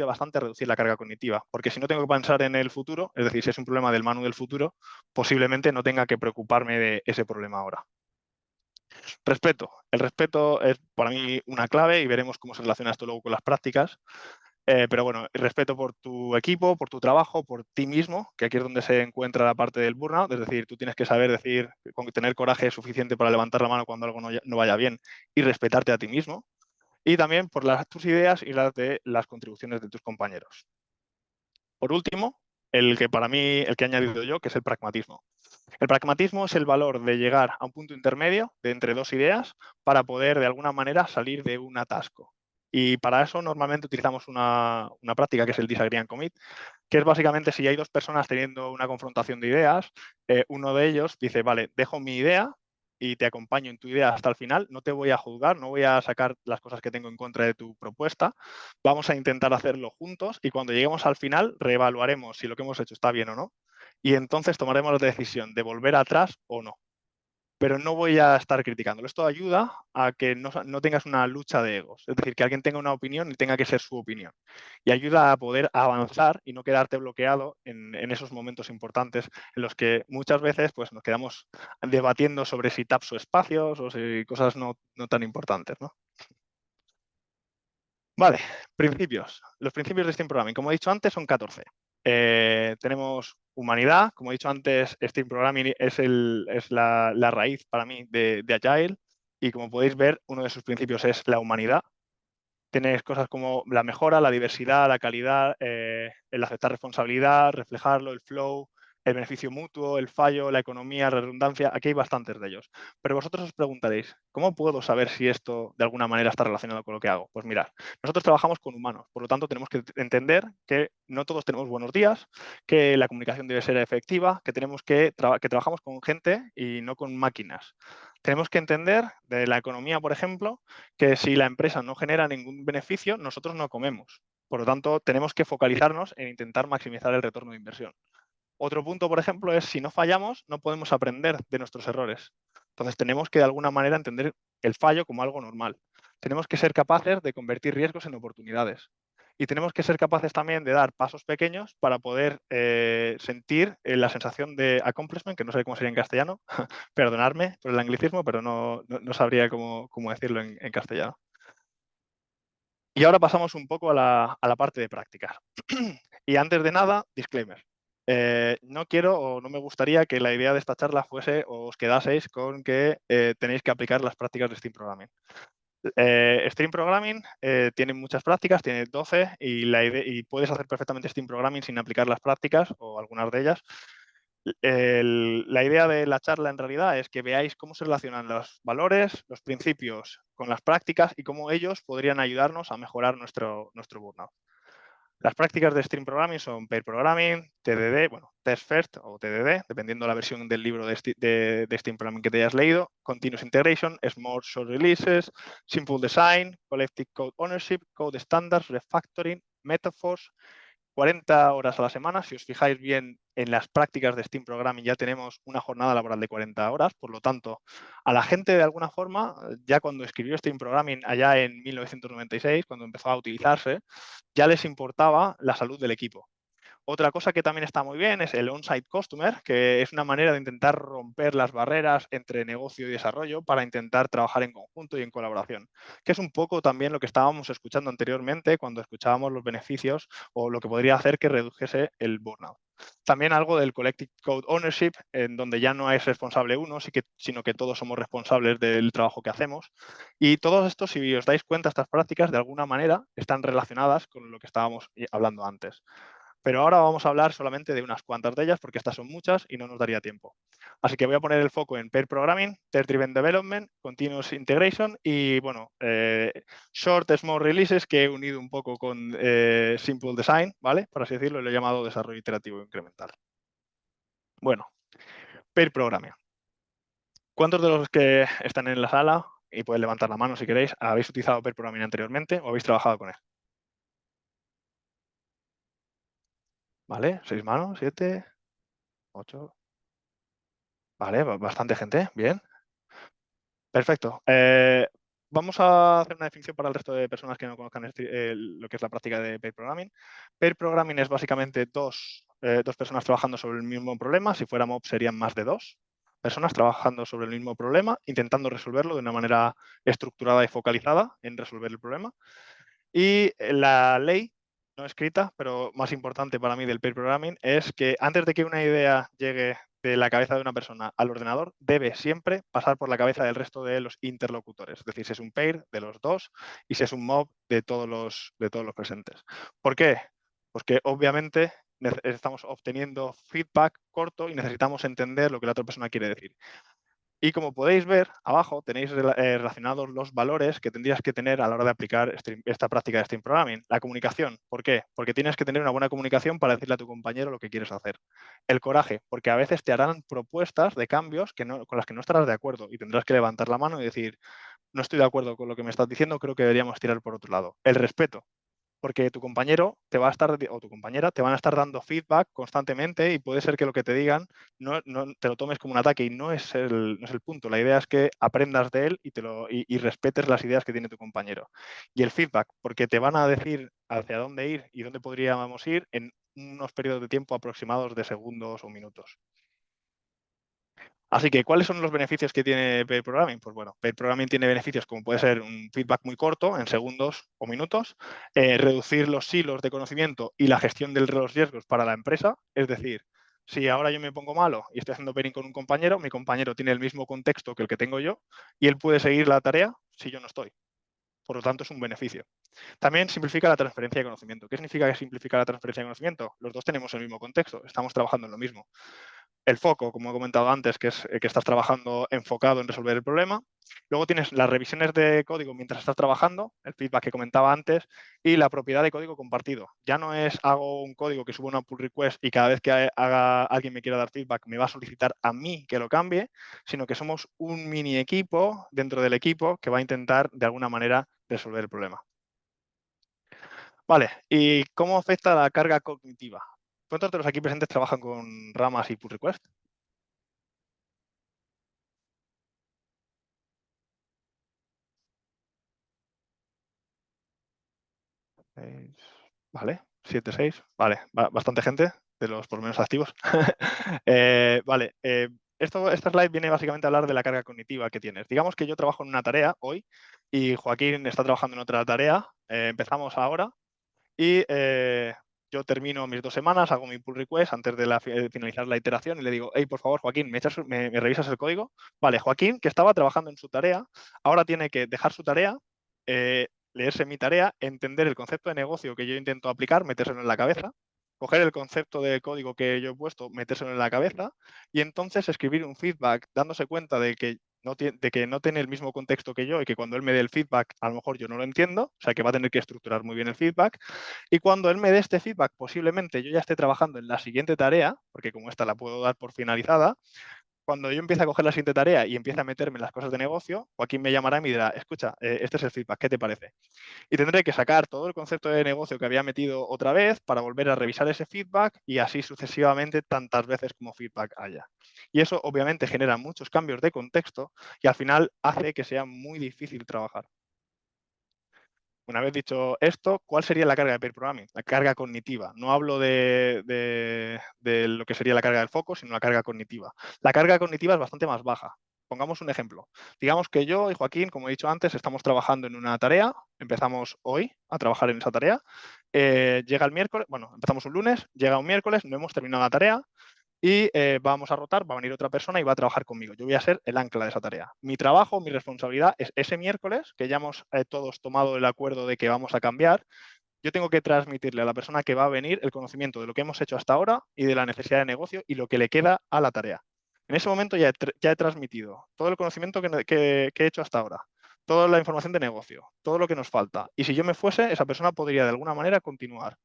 bastante a reducir la carga cognitiva, porque si no tengo que pensar en el futuro, es decir, si es un problema del Manu del futuro, posiblemente no tenga que preocuparme de ese problema ahora. Respeto. El respeto es para mí una clave y veremos cómo se relaciona esto luego con las prácticas. Pero bueno, el respeto por tu equipo, por tu trabajo, por ti mismo, que aquí es donde se encuentra la parte del burnout, es decir, tú tienes que saber decir, tener coraje suficiente para levantar la mano cuando algo no vaya bien y respetarte a ti mismo. Y también por tus ideas y las de las contribuciones de tus compañeros. Por último, el que he añadido yo, que es el pragmatismo. El pragmatismo es el valor de llegar a un punto intermedio de entre dos ideas para poder de alguna manera salir de un atasco. Y para eso normalmente utilizamos una práctica que es el disagree and commit, que es básicamente si hay dos personas teniendo una confrontación de ideas, uno de ellos dice, vale, dejo mi idea y te acompaño en tu idea hasta el final, no te voy a juzgar, no voy a sacar las cosas que tengo en contra de tu propuesta, vamos a intentar hacerlo juntos y cuando lleguemos al final reevaluaremos si lo que hemos hecho está bien o no y entonces tomaremos la decisión de volver atrás o no. pero no voy a estar criticándolo. Esto ayuda a que no tengas una lucha de egos, es decir, que alguien tenga una opinión y tenga que ser su opinión. Y ayuda a poder avanzar y no quedarte bloqueado en esos momentos importantes en los que muchas veces pues, nos quedamos debatiendo sobre si tabs o espacios o si cosas no tan importantes, ¿no? Vale, principios. Los principios de Steam Programming, como he dicho antes, son 14. Tenemos humanidad, como he dicho antes, Steam Programming es la raíz para mí de Agile y como podéis ver, uno de sus principios es la humanidad. Tenéis cosas como la mejora, la diversidad, la calidad, el aceptar responsabilidad, reflejarlo, el flow, el beneficio mutuo, el fallo, la economía, la redundancia. Aquí hay bastantes de ellos. Pero vosotros os preguntaréis, ¿cómo puedo saber si esto de alguna manera está relacionado con lo que hago? Pues mirad, nosotros trabajamos con humanos, por lo tanto tenemos que entender que no todos tenemos buenos días, que la comunicación debe ser efectiva, que tenemos que trabajamos con gente y no con máquinas. Tenemos que entender de la economía, por ejemplo, que si la empresa no genera ningún beneficio, nosotros no comemos. Por lo tanto, tenemos que focalizarnos en intentar maximizar el retorno de inversión. Otro punto, por ejemplo, es si no fallamos, no podemos aprender de nuestros errores. Entonces, tenemos que de alguna manera entender el fallo como algo normal. Tenemos que ser capaces de convertir riesgos en oportunidades. Y tenemos que ser capaces también de dar pasos pequeños para poder sentir la sensación de accomplishment, que no sé cómo sería en castellano, perdonadme por el anglicismo, pero no sabría cómo decirlo en castellano. Y ahora pasamos un poco a la parte de prácticas. Y antes de nada, disclaimer. No quiero o no me gustaría que la idea de esta charla fuese o os quedaseis con que tenéis que aplicar las prácticas de Steam Programming. Steam Programming tiene muchas prácticas, tiene 12 y puedes hacer perfectamente Steam Programming sin aplicar las prácticas o algunas de ellas. La idea de la charla en realidad es que veáis cómo se relacionan los valores, los principios con las prácticas y cómo ellos podrían ayudarnos a mejorar nuestro burnout. Las prácticas de Stream Programming son Pair Programming, TDD, bueno, Test First o TDD, dependiendo de la versión del libro de Stream Programming que te hayas leído, Continuous Integration, Small Short Releases, Simple Design, Collective Code Ownership, Code Standards, Refactoring, Metaphors, 40 horas a la semana. Si os fijáis bien en las prácticas de Steam Programming ya tenemos una jornada laboral de 40 horas, por lo tanto, a la gente de alguna forma, ya cuando escribió Steam Programming allá en 1996, cuando empezó a utilizarse, ya les importaba la salud del equipo. Otra cosa que también está muy bien es el on-site customer, que es una manera de intentar romper las barreras entre negocio y desarrollo para intentar trabajar en conjunto y en colaboración, que es un poco también lo que estábamos escuchando anteriormente cuando escuchábamos los beneficios o lo que podría hacer que redujese el burnout. También algo del Collective Code Ownership, en donde ya no es responsable uno, sino que todos somos responsables del trabajo que hacemos. Y todo esto, si os dais cuenta, estas prácticas de alguna manera están relacionadas con lo que estábamos hablando antes. Pero ahora vamos a hablar solamente de unas cuantas de ellas porque estas son muchas y no nos daría tiempo. Así que voy a poner el foco en Pair Programming, Test Driven Development, Continuous Integration y, bueno, Short Small Releases que he unido un poco con Simple Design, ¿vale? Por así decirlo, lo he llamado desarrollo iterativo incremental. Bueno, Pair Programming. ¿Cuántos de los que están en la sala, y pueden levantar la mano si queréis, habéis utilizado Pair Programming anteriormente o habéis trabajado con él? ¿Vale? ¿6 manos? ¿7? ¿8? Vale, bastante gente, bien. Perfecto. Vamos a hacer una definición para el resto de personas que no conozcan lo que es la práctica de Pair Programming. Pair Programming es básicamente dos personas trabajando sobre el mismo problema. Si fuera mob serían más de dos personas trabajando sobre el mismo problema, intentando resolverlo de una manera estructurada y focalizada en resolver el problema. Y la ley no escrita, pero más importante para mí del pair programming, es que antes de que una idea llegue de la cabeza de una persona al ordenador, debe siempre pasar por la cabeza del resto de los interlocutores. Es decir, si es un pair de los dos y si es un mob de todos los presentes. ¿Por qué? Porque obviamente estamos obteniendo feedback corto y necesitamos entender lo que la otra persona quiere decir. Y como podéis ver, abajo tenéis relacionados los valores que tendrías que tener a la hora de aplicar esta práctica de Stream Programming. La comunicación, ¿por qué? Porque tienes que tener una buena comunicación para decirle a tu compañero lo que quieres hacer. El coraje, porque a veces te harán propuestas de cambios con las que no estarás de acuerdo y tendrás que levantar la mano y decir, no estoy de acuerdo con lo que me estás diciendo, creo que deberíamos tirar por otro lado. El respeto, porque tu compañero te va a estar, o tu compañera te van a estar dando feedback constantemente y puede ser que lo que te digan no te lo tomes como un ataque y no es el punto. La idea es que aprendas de él y respetes las ideas que tiene tu compañero. Y el feedback, porque te van a decir hacia dónde ir y dónde podríamos ir en unos periodos de tiempo aproximados de segundos o minutos. Así que, ¿cuáles son los beneficios que tiene Pair Programming? Pues bueno, Pair Programming tiene beneficios como puede ser un feedback muy corto, en segundos o minutos, reducir los silos de conocimiento y la gestión de los riesgos para la empresa. Es decir, si ahora yo me pongo malo y estoy haciendo pairing con un compañero, mi compañero tiene el mismo contexto que el que tengo yo y él puede seguir la tarea si yo no estoy. Por lo tanto, es un beneficio. También simplifica la transferencia de conocimiento. ¿Qué significa que simplifica la transferencia de conocimiento? Los dos tenemos el mismo contexto, estamos trabajando en lo mismo. El foco, como he comentado antes, que es que estás trabajando enfocado en resolver el problema. Luego tienes las revisiones de código mientras estás trabajando, el feedback que comentaba antes, y la propiedad de código compartido. Ya no es hago un código que subo una pull request y cada vez que alguien me quiera dar feedback me va a solicitar a mí que lo cambie, sino que somos un mini equipo dentro del equipo que va a intentar de alguna manera resolver el problema. Vale, ¿y cómo afecta la carga cognitiva? ¿Cuántos de los aquí presentes trabajan con ramas y pull request? Seis, vale, 7, 6, vale, bastante gente de los por lo menos activos. Vale, esta slide viene básicamente a hablar de la carga cognitiva que tienes. Digamos que yo trabajo en una tarea hoy y Joaquín está trabajando en otra tarea. Empezamos ahora y yo termino mis 2 semanas, hago mi pull request antes de finalizar la iteración y le digo, hey, por favor, Joaquín, ¿me revisas el código? Vale, Joaquín, que estaba trabajando en su tarea, ahora tiene que dejar su tarea, leerse mi tarea, entender el concepto de negocio que yo intento aplicar, metérselo en la cabeza, coger el concepto de código que yo he puesto, metérselo en la cabeza y entonces escribir un feedback dándose cuenta de que no tiene el mismo contexto que yo y que cuando él me dé el feedback a lo mejor yo no lo entiendo, o sea que va a tener que estructurar muy bien el feedback y cuando él me dé este feedback posiblemente yo ya esté trabajando en la siguiente tarea, porque como esta la puedo dar por finalizada, cuando yo empiece a coger la siguiente tarea y empiece a meterme en las cosas de negocio, Joaquín me llamará y me dirá, escucha, este es el feedback, ¿qué te parece? Y tendré que sacar todo el concepto de negocio que había metido otra vez para volver a revisar ese feedback y así sucesivamente tantas veces como feedback haya. Y eso obviamente genera muchos cambios de contexto y al final hace que sea muy difícil trabajar. Una vez dicho esto, ¿cuál sería la carga de pair programming? La carga cognitiva. No hablo de lo que sería la carga del foco, sino la carga cognitiva. La carga cognitiva es bastante más baja. Pongamos un ejemplo. Digamos que yo y Joaquín, como he dicho antes, estamos trabajando en una tarea. Empezamos hoy a trabajar en esa tarea. Llega el miércoles, bueno, empezamos un lunes, llega un miércoles, no hemos terminado la tarea y vamos a rotar, va a venir otra persona y va a trabajar conmigo. Yo voy a ser el ancla de esa tarea. Mi trabajo, mi responsabilidad es ese miércoles, que ya hemos todos tomado el acuerdo de que vamos a cambiar, yo tengo que transmitirle a la persona que va a venir el conocimiento de lo que hemos hecho hasta ahora y de la necesidad de negocio y lo que le queda a la tarea. En ese momento ya he transmitido todo el conocimiento que he hecho hasta ahora, toda la información de negocio, todo lo que nos falta. Y si yo me fuese, esa persona podría de alguna manera continuar,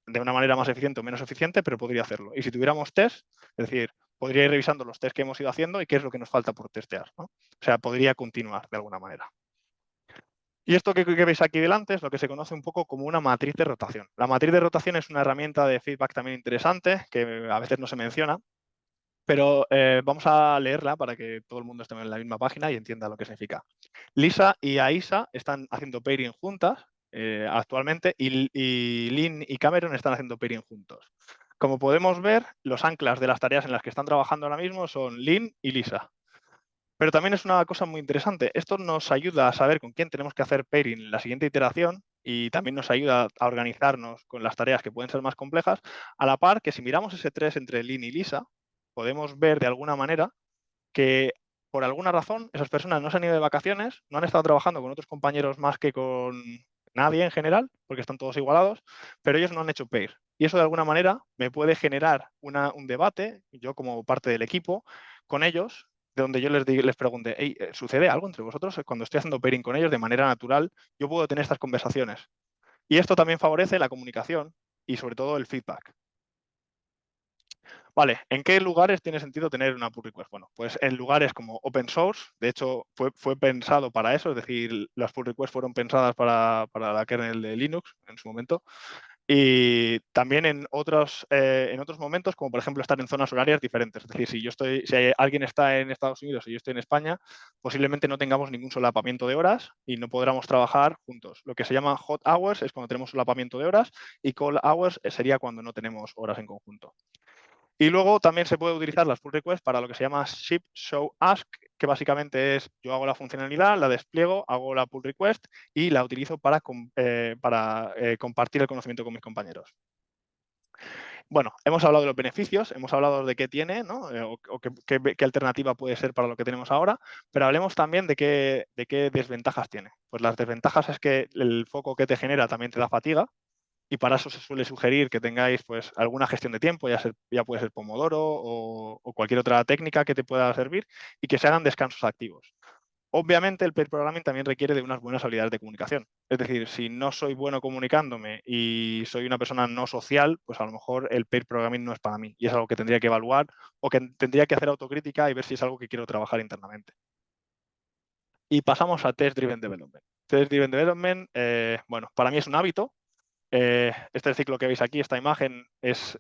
de una manera más eficiente o menos eficiente, pero podría hacerlo. Y si tuviéramos test, es decir, podría ir revisando los test que hemos ido haciendo y qué es lo que nos falta por testear, ¿no? O sea, podría continuar de alguna manera. Y esto que veis aquí delante es lo que se conoce un poco como una matriz de rotación. La matriz de rotación es una herramienta de feedback también interesante, que a veces no se menciona, pero vamos a leerla para que todo el mundo esté en la misma página y entienda lo que significa. Lisa y Aisa están haciendo pairing juntas actualmente y Lynn y Cameron están haciendo pairing juntos. Como podemos ver, los anclas de las tareas en las que están trabajando ahora mismo son Lynn y Lisa. Pero también es una cosa muy interesante. Esto nos ayuda a saber con quién tenemos que hacer pairing en la siguiente iteración y también nos ayuda a organizarnos con las tareas que pueden ser más complejas, a la par que si miramos ese 3 entre Lynn y Lisa, podemos ver de alguna manera que por alguna razón esas personas no se han ido de vacaciones, no han estado trabajando con otros compañeros más que con nadie en general, porque están todos igualados, pero ellos no han hecho pair. Y eso de alguna manera me puede generar un debate, yo como parte del equipo, con ellos, de donde yo les pregunte, hey, ¿sucede algo entre vosotros? Cuando estoy haciendo pairing con ellos de manera natural, yo puedo tener estas conversaciones. Y esto también favorece la comunicación y sobre todo el feedback. Vale, ¿en qué lugares tiene sentido tener una pull request? Bueno, pues en lugares como open source, de hecho fue pensado para eso, es decir, las pull requests fueron pensadas para la kernel de Linux en su momento. Y también en otros momentos, como por ejemplo estar en zonas horarias diferentes. Es decir, si alguien está en Estados Unidos y yo estoy en España, posiblemente no tengamos ningún solapamiento de horas y no podamos trabajar juntos. Lo que se llama hot hours es cuando tenemos solapamiento de horas y cold hours sería cuando no tenemos horas en conjunto. Y luego también se puede utilizar las pull requests para lo que se llama ship, show, ask, que básicamente es yo hago la funcionalidad, la despliego, hago la pull request y la utilizo para compartir el conocimiento con mis compañeros. Bueno, hemos hablado de los beneficios, hemos hablado de qué tiene, ¿no? O qué alternativa puede ser para lo que tenemos ahora, pero hablemos también de qué desventajas tiene. Pues las desventajas es que el foco que te genera también te da fatiga, y para eso se suele sugerir que tengáis pues, alguna gestión de tiempo, ya puede ser Pomodoro o cualquier otra técnica que te pueda servir, y que se hagan descansos activos. Obviamente, el pair programming también requiere de unas buenas habilidades de comunicación. Es decir, si no soy bueno comunicándome y soy una persona no social, pues a lo mejor el pair programming no es para mí, y es algo que tendría que evaluar o que tendría que hacer autocrítica y ver si es algo que quiero trabajar internamente. Y pasamos a Test Driven Development. Test Driven Development, bueno, para mí es un hábito. Este ciclo que veis aquí, esta imagen, es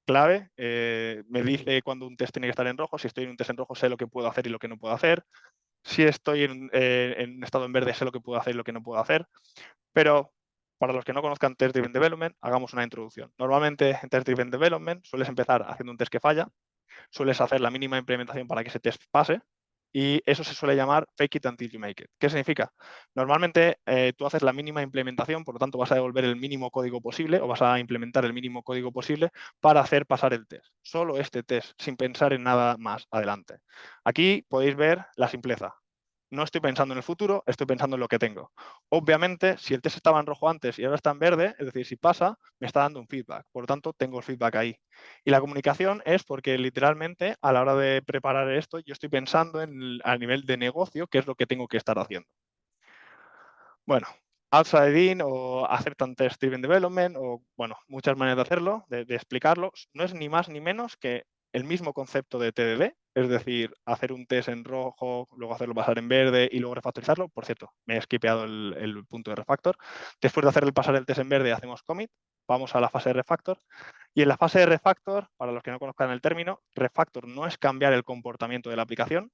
clave. Me dice cuando un test tiene que estar en rojo. Si estoy en un test en rojo, sé lo que puedo hacer y lo que no puedo hacer. Si estoy en un estado en verde, sé lo que puedo hacer y lo que no puedo hacer. Pero para los que no conozcan Test Driven Development, hagamos una introducción. Normalmente en Test Driven Development sueles empezar haciendo un test que falla, sueles hacer la mínima implementación para que ese test pase, y eso se suele llamar fake it until you make it. ¿Qué significa? Normalmente tú haces la mínima implementación, por lo tanto vas a devolver el mínimo código posible o vas a implementar el mínimo código posible para hacer pasar el test. Solo este test, sin pensar en nada más adelante. Aquí podéis ver la simpleza. No estoy pensando en el futuro, estoy pensando en lo que tengo. Obviamente, si el test estaba en rojo antes y ahora está en verde, es decir, si pasa, me está dando un feedback. Por lo tanto, tengo el feedback ahí. Y la comunicación es porque literalmente a la hora de preparar esto, yo estoy pensando a nivel de negocio qué es lo que tengo que estar haciendo. Bueno, outside in o acceptance test driven development, o bueno, muchas maneras de hacerlo, de explicarlo, no es ni más ni menos que el mismo concepto de TDD, es decir, hacer un test en rojo, luego hacerlo pasar en verde y luego refactorizarlo. Por cierto, me he skipeado el punto de refactor. Después de hacerle pasar el test en verde, hacemos commit, vamos a la fase de refactor. Y en la fase de refactor, para los que no conozcan el término, refactor no es cambiar el comportamiento de la aplicación.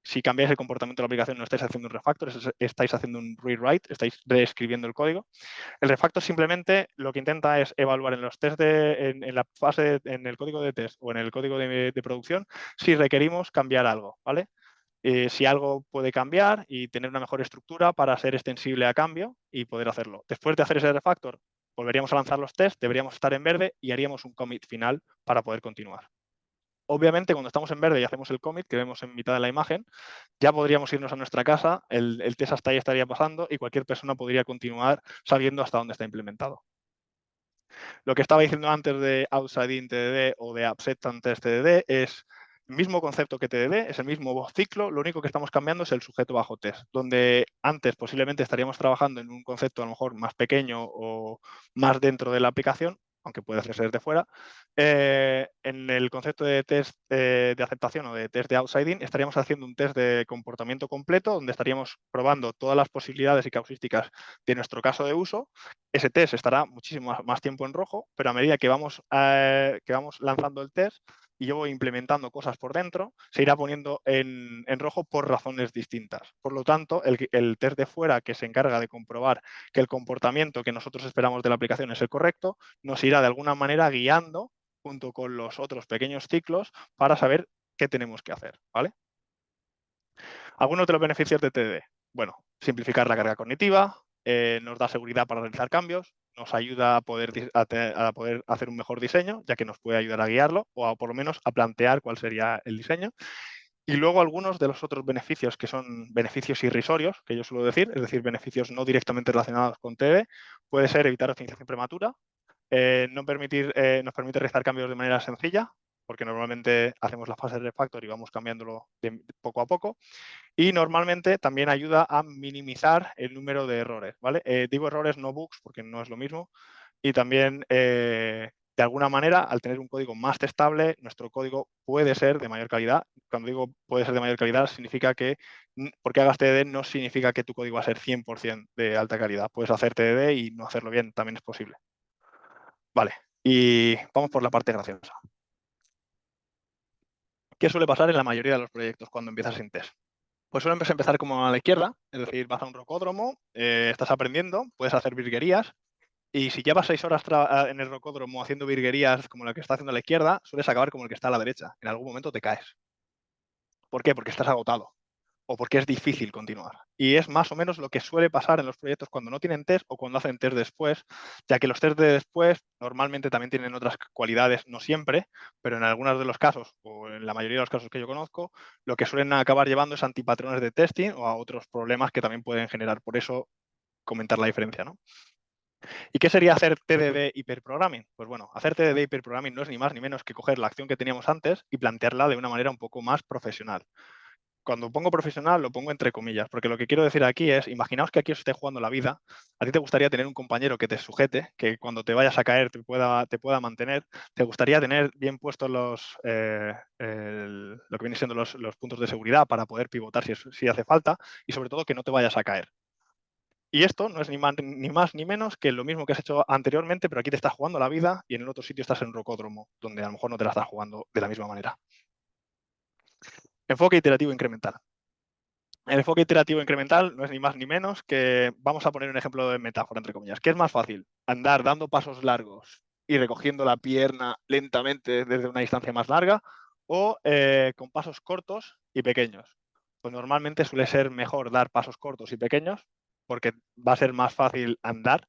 Si cambiáis el comportamiento de la aplicación, no estáis haciendo un refactor, estáis haciendo un rewrite, estáis reescribiendo el código. El refactor simplemente lo que intenta es evaluar en los test en la fase, en el código de test o en el código de producción, si requerimos cambiar algo, ¿vale? Si algo puede cambiar y tener una mejor estructura para ser extensible a cambio y poder hacerlo. Después de hacer ese refactor, volveríamos a lanzar los tests, deberíamos estar en verde y haríamos un commit final para poder continuar. Obviamente, cuando estamos en verde y hacemos el commit, que vemos en mitad de la imagen, ya podríamos irnos a nuestra casa, el test hasta ahí estaría pasando y cualquier persona podría continuar sabiendo hasta dónde está implementado. Lo que estaba diciendo antes de outside in TDD o de acceptance test TDD es el mismo concepto que TDD, es el mismo ciclo, lo único que estamos cambiando es el sujeto bajo test, donde antes posiblemente estaríamos trabajando en un concepto a lo mejor más pequeño o más dentro de la aplicación, aunque puede hacerse desde fuera. En el concepto de test de aceptación o de test de outside-in, estaríamos haciendo un test de comportamiento completo, donde estaríamos probando todas las posibilidades y causísticas de nuestro caso de uso. Ese test estará muchísimo más tiempo en rojo, pero a medida que vamos lanzando el test y yo voy implementando cosas por dentro, se irá poniendo en rojo por razones distintas. Por lo tanto, el test de fuera, que se encarga de comprobar que el comportamiento que nosotros esperamos de la aplicación es el correcto, nos irá de alguna manera guiando junto con los otros pequeños ciclos para saber qué tenemos que hacer, ¿vale? Algunos de los beneficios de TDD. Bueno, simplificar la carga cognitiva, nos da seguridad para realizar cambios, nos ayuda a poder hacer un mejor diseño, ya que nos puede ayudar a guiarlo o por lo menos a plantear cuál sería el diseño. Y luego algunos de los otros beneficios, que son beneficios irrisorios, que yo suelo decir, es decir, beneficios no directamente relacionados con TDD, puede ser evitar optimización prematura, nos permite realizar cambios de manera sencilla, porque normalmente hacemos la fase de refactor y vamos cambiándolo poco a poco. Y normalmente también ayuda a minimizar el número de errores, ¿vale? Digo errores, no bugs, porque no es lo mismo. Y también de alguna manera, al tener un código más testable, nuestro código puede ser de mayor calidad. Cuando digo puede ser de mayor calidad, significa que porque hagas TDD no significa que tu código va a ser 100% de alta calidad. Puedes hacer TDD y no hacerlo bien, también es posible. Vale, y vamos por la parte graciosa. ¿Qué suele pasar en la mayoría de los proyectos cuando empiezas sin test? Pues suelen empezar como a la izquierda, es decir, vas a un rocódromo, estás aprendiendo, puedes hacer virguerías, y si llevas 6 horas en el rocódromo haciendo virguerías como la que está haciendo a la izquierda, sueles acabar como el que está a la derecha. En algún momento te caes. ¿Por qué? Porque estás agotado o porque es difícil continuar. Y es más o menos lo que suele pasar en los proyectos cuando no tienen test o cuando hacen test después, ya que los test de después normalmente también tienen otras cualidades, no siempre, pero en algunos de los casos, o en la mayoría de los casos que yo conozco, lo que suelen acabar llevando es antipatrones de testing o a otros problemas que también pueden generar. Por eso comentar la diferencia, ¿no? ¿Y qué sería hacer TDD hiperprogramming? Pues bueno, hacer TDD hiperprogramming no es ni más ni menos que coger la acción que teníamos antes y plantearla de una manera un poco más profesional. Cuando pongo profesional lo pongo entre comillas, porque lo que quiero decir aquí es, imaginaos que aquí os esté jugando la vida, a ti te gustaría tener un compañero que te sujete, que cuando te vayas a caer te pueda mantener, te gustaría tener bien puestos lo que viene siendo los puntos de seguridad para poder pivotar si hace falta y sobre todo que no te vayas a caer. Y esto no es ni más ni menos que lo mismo que has hecho anteriormente, pero aquí te estás jugando la vida y en el otro sitio estás en un rocódromo, donde a lo mejor no te la estás jugando de la misma manera. Enfoque iterativo incremental. El enfoque iterativo incremental no es ni más ni menos que, vamos a poner un ejemplo de metáfora, entre comillas. ¿Qué es más fácil? ¿Andar dando pasos largos y recogiendo la pierna lentamente desde una distancia más larga o con pasos cortos y pequeños? Pues normalmente suele ser mejor dar pasos cortos y pequeños porque va a ser más fácil andar.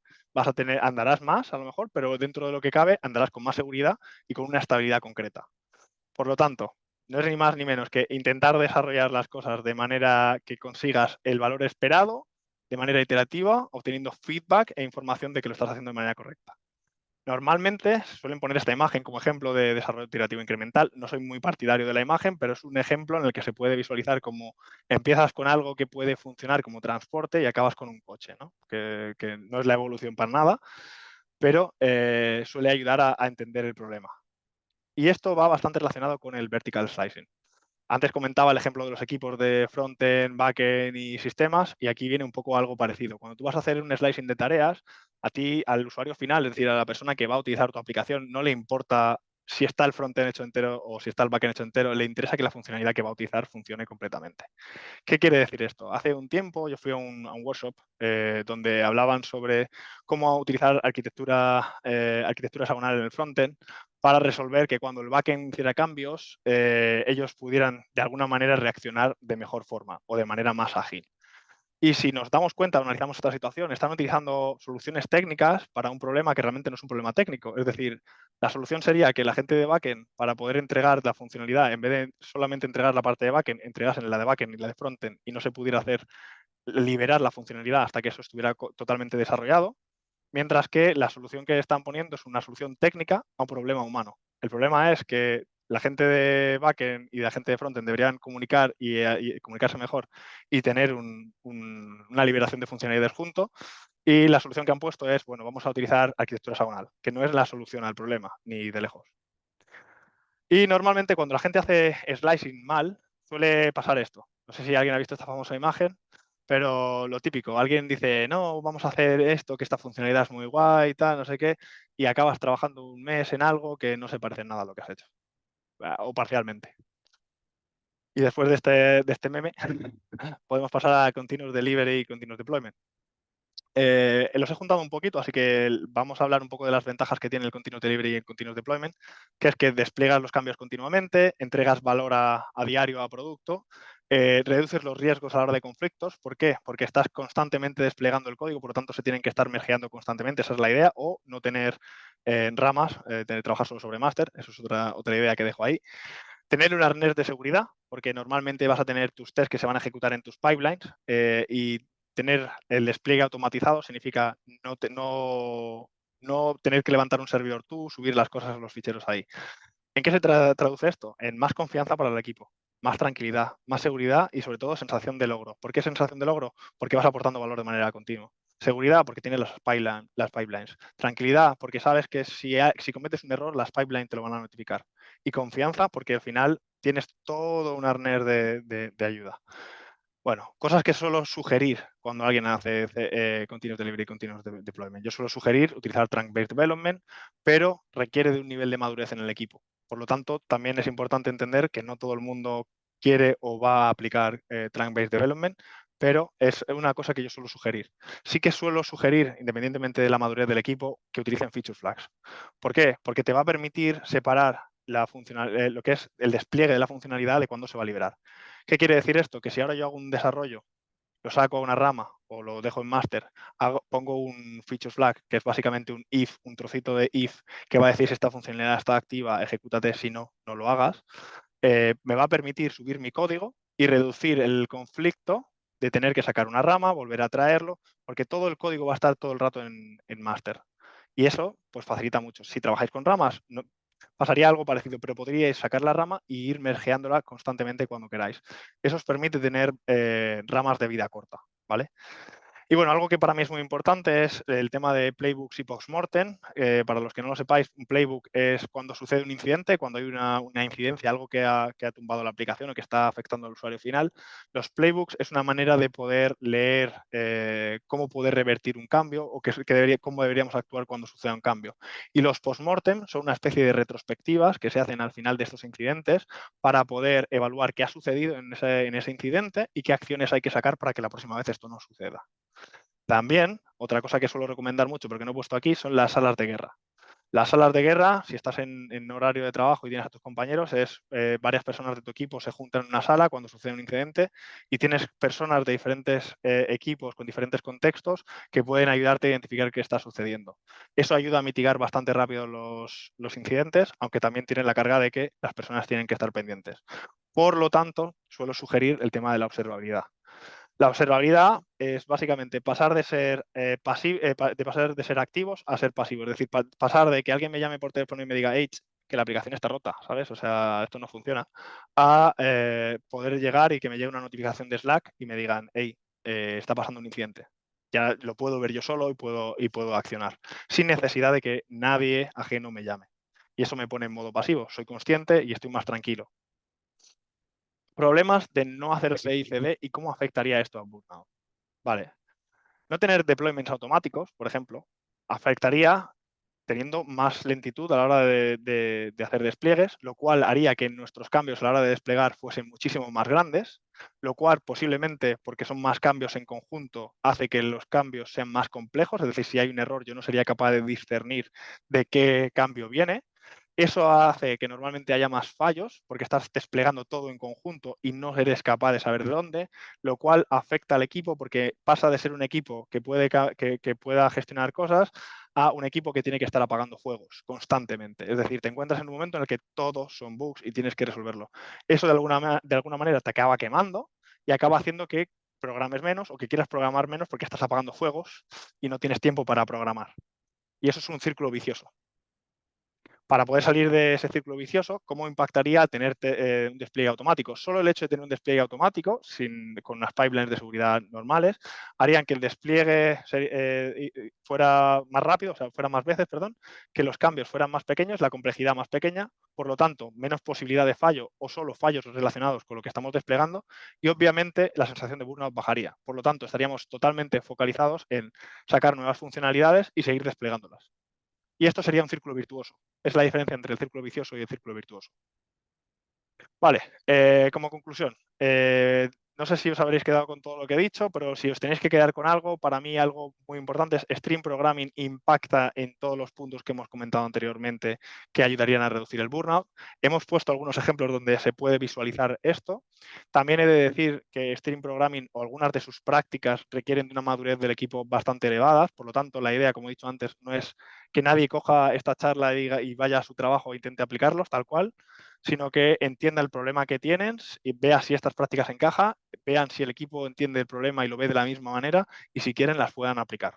Andarás más a lo mejor, pero dentro de lo que cabe andarás con más seguridad y con una estabilidad concreta. Por lo tanto, no es ni más ni menos que intentar desarrollar las cosas de manera que consigas el valor esperado, de manera iterativa, obteniendo feedback e información de que lo estás haciendo de manera correcta. Normalmente suelen poner esta imagen como ejemplo de desarrollo iterativo incremental. No soy muy partidario de la imagen, pero es un ejemplo en el que se puede visualizar cómo empiezas con algo que puede funcionar como transporte y acabas con un coche, ¿no? Que no es la evolución para nada, pero suele ayudar a entender el problema. Y esto va bastante relacionado con el vertical slicing. Antes comentaba el ejemplo de los equipos de frontend, backend y sistemas, y aquí viene un poco algo parecido. Cuando tú vas a hacer un slicing de tareas, a ti, al usuario final, es decir, a la persona que va a utilizar tu aplicación, no le importa si está el frontend hecho entero o si está el backend hecho entero, le interesa que la funcionalidad que va a utilizar funcione completamente. ¿Qué quiere decir esto? Hace un tiempo yo fui a un workshop donde hablaban sobre cómo utilizar arquitectura hexagonal en el frontend para resolver que cuando el backend hiciera cambios, ellos pudieran de alguna manera reaccionar de mejor forma o de manera más ágil. Y si nos damos cuenta, analizamos esta situación, están utilizando soluciones técnicas para un problema que realmente no es un problema técnico. Es decir, la solución sería que la gente de backend, para poder entregar la funcionalidad, en vez de solamente entregar la parte de backend, entregasen la de backend y la de frontend y no se pudiera liberar la funcionalidad hasta que eso estuviera totalmente desarrollado. Mientras que la solución que están poniendo es una solución técnica a un problema humano. El problema es que la gente de backend y la gente de frontend deberían comunicar y comunicarse mejor y tener una liberación de funcionalidades juntos. Y la solución que han puesto es, bueno, vamos a utilizar arquitectura hexagonal, que no es la solución al problema, ni de lejos. Y normalmente cuando la gente hace slicing mal, suele pasar esto. No sé si alguien ha visto esta famosa imagen, pero lo típico, alguien dice, no, vamos a hacer esto, que esta funcionalidad es muy guay, tal, no sé qué, y acabas trabajando un mes en algo que no se parece en nada a lo que has hecho, o parcialmente. Y después de este meme, podemos pasar a Continuous Delivery y Continuous Deployment. Los he juntado un poquito, así que vamos a hablar un poco de las ventajas que tiene el Continuous Delivery y el Continuous Deployment, que es que despliegas los cambios continuamente, entregas valor a diario a producto, reduces los riesgos a la hora de conflictos. ¿Por qué? Porque estás constantemente desplegando el código, por lo tanto se tienen que estar mergeando constantemente, esa es la idea, o no tener ramas, trabajar solo sobre master, eso es otra idea que dejo ahí. Tener un arnés de seguridad, porque normalmente vas a tener tus tests que se van a ejecutar en tus pipelines y tener el despliegue automatizado significa no tener que levantar un servidor tú, subir las cosas, los ficheros ahí. ¿En qué se traduce esto? En más confianza para el equipo, más tranquilidad, más seguridad y sobre todo sensación de logro. ¿Por qué sensación de logro? Porque vas aportando valor de manera continua. Seguridad, porque tienes las pipelines. Tranquilidad, porque sabes que si cometes un error, las pipelines te lo van a notificar. Y confianza, porque al final tienes todo un arnés de ayuda. Bueno, cosas que suelo sugerir cuando alguien hace Continuous Delivery y Continuous Deployment. Yo suelo sugerir utilizar Trunk-Based Development, pero requiere de un nivel de madurez en el equipo. Por lo tanto, también es importante entender que no todo el mundo quiere o va a aplicar Trunk-Based Development, pero es una cosa que yo suelo sugerir. Sí que suelo sugerir, independientemente de la madurez del equipo, que utilicen Feature Flags. ¿Por qué? Porque te va a permitir separar lo que es el despliegue de la funcionalidad de cuándo se va a liberar. ¿Qué quiere decir esto? Que si ahora yo hago un desarrollo, lo saco a una rama o lo dejo en master, pongo un feature flag, que es básicamente un if, un trocito de if, que va a decir si esta funcionalidad está activa, ejecútate, si no, no lo hagas, me va a permitir subir mi código y reducir el conflicto de tener que sacar una rama, volver a traerlo, porque todo el código va a estar todo el rato en master. Y eso pues facilita mucho. Si trabajáis con ramas, pasaría algo parecido, pero podríais sacar la rama y ir mergeándola constantemente cuando queráis. Eso os permite tener ramas de vida corta, ¿vale? Y bueno, algo que para mí es muy importante es el tema de playbooks y postmortem. Para los que no lo sepáis, un playbook es cuando sucede un incidente, cuando hay una incidencia, algo que ha tumbado la aplicación o que está afectando al usuario final. Los playbooks es una manera de poder leer cómo poder revertir un cambio o cómo deberíamos actuar cuando suceda un cambio. Y los postmortem son una especie de retrospectivas que se hacen al final de estos incidentes para poder evaluar qué ha sucedido en ese incidente y qué acciones hay que sacar para que la próxima vez esto no suceda. También, otra cosa que suelo recomendar mucho, porque no he puesto aquí, son las salas de guerra. Las salas de guerra, si estás en horario de trabajo y tienes a tus compañeros, es varias personas de tu equipo se juntan en una sala cuando sucede un incidente y tienes personas de diferentes equipos con diferentes contextos que pueden ayudarte a identificar qué está sucediendo. Eso ayuda a mitigar bastante rápido los incidentes, aunque también tiene la carga de que las personas tienen que estar pendientes. Por lo tanto, suelo sugerir el tema de la observabilidad. La observabilidad es básicamente pasar de ser, pasar de ser activos a ser pasivos. Es decir, pasar de que alguien me llame por teléfono y me diga, hey, que la aplicación está rota, ¿sabes? O sea, esto no funciona. A poder llegar y que me llegue una notificación de Slack y me digan, hey, está pasando un incidente. Ya lo puedo ver yo solo y puedo accionar, sin necesidad de que nadie ajeno me llame. Y eso me pone en modo pasivo. Soy consciente y estoy más tranquilo. Problemas de no hacer CI/CD y cómo afectaría esto a Burnout. Vale. No tener deployments automáticos, por ejemplo, afectaría teniendo más lentitud a la hora de hacer despliegues, lo cual haría que nuestros cambios a la hora de desplegar fuesen muchísimo más grandes, lo cual posiblemente, porque son más cambios en conjunto, hace que los cambios sean más complejos, es decir, si hay un error yo no sería capaz de discernir de qué cambio viene. Eso hace que normalmente haya más fallos porque estás desplegando todo en conjunto y no eres capaz de saber de dónde, lo cual afecta al equipo porque pasa de ser un equipo que pueda gestionar cosas a un equipo que tiene que estar apagando fuegos constantemente. Es decir, te encuentras en un momento en el que todos son bugs y tienes que resolverlo. Eso de alguna manera te acaba quemando y acaba haciendo que programes menos o que quieras programar menos porque estás apagando fuegos y no tienes tiempo para programar. Y eso es un círculo vicioso. Para poder salir de ese círculo vicioso, ¿cómo impactaría tener un despliegue automático? Solo el hecho de tener un despliegue automático, con unas pipelines de seguridad normales, harían que el despliegue fuera más rápido, o sea, fuera más veces, perdón, que los cambios fueran más pequeños, la complejidad más pequeña, por lo tanto, menos posibilidad de fallo o solo fallos relacionados con lo que estamos desplegando y obviamente la sensación de burnout bajaría. Por lo tanto, estaríamos totalmente focalizados en sacar nuevas funcionalidades y seguir desplegándolas. Y esto sería un círculo virtuoso. Es la diferencia entre el círculo vicioso y el círculo virtuoso. Vale, como conclusión, no sé si os habréis quedado con todo lo que he dicho, pero si os tenéis que quedar con algo, para mí algo muy importante es Stream Programming impacta en todos los puntos que hemos comentado anteriormente que ayudarían a reducir el burnout. Hemos puesto algunos ejemplos donde se puede visualizar esto. También he de decir que Stream Programming o algunas de sus prácticas requieren de una madurez del equipo bastante elevada, por lo tanto la idea, como he dicho antes, no es que nadie coja esta charla y vaya a su trabajo e intente aplicarlos tal cual, sino que entienda el problema que tienen y vea si estas prácticas encajan, vean si el equipo entiende el problema y lo ve de la misma manera y si quieren las puedan aplicar.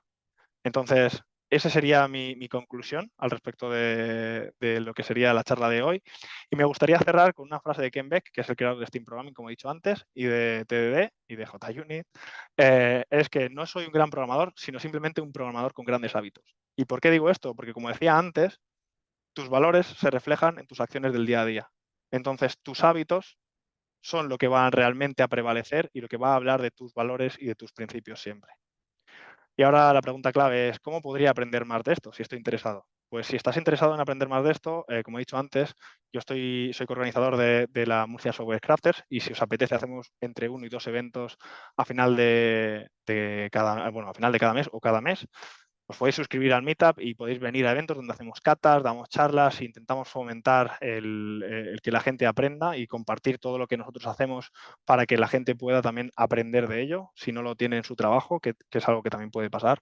Entonces, esa sería mi conclusión al respecto de lo que sería la charla de hoy. Y me gustaría cerrar con una frase de Ken Beck, que es el creador de Steam Programming, como he dicho antes, y de TDD y de JUnit. Es que no soy un gran programador, sino simplemente un programador con grandes hábitos. ¿Y por qué digo esto? Porque, como decía antes, tus valores se reflejan en tus acciones del día a día. Entonces, tus hábitos son lo que van realmente a prevalecer y lo que va a hablar de tus valores y de tus principios siempre. Y ahora la pregunta clave es, ¿cómo podría aprender más de esto si estoy interesado? Pues si estás interesado en aprender más de esto, como he dicho antes, yo soy coorganizador de la Murcia Software Crafters y si os apetece hacemos entre 1 y 2 eventos a final a final de cada mes o cada mes. Os podéis suscribir al Meetup y podéis venir a eventos donde hacemos catas, damos charlas e intentamos fomentar el que la gente aprenda y compartir todo lo que nosotros hacemos para que la gente pueda también aprender de ello, si no lo tiene en su trabajo, que es algo que también puede pasar.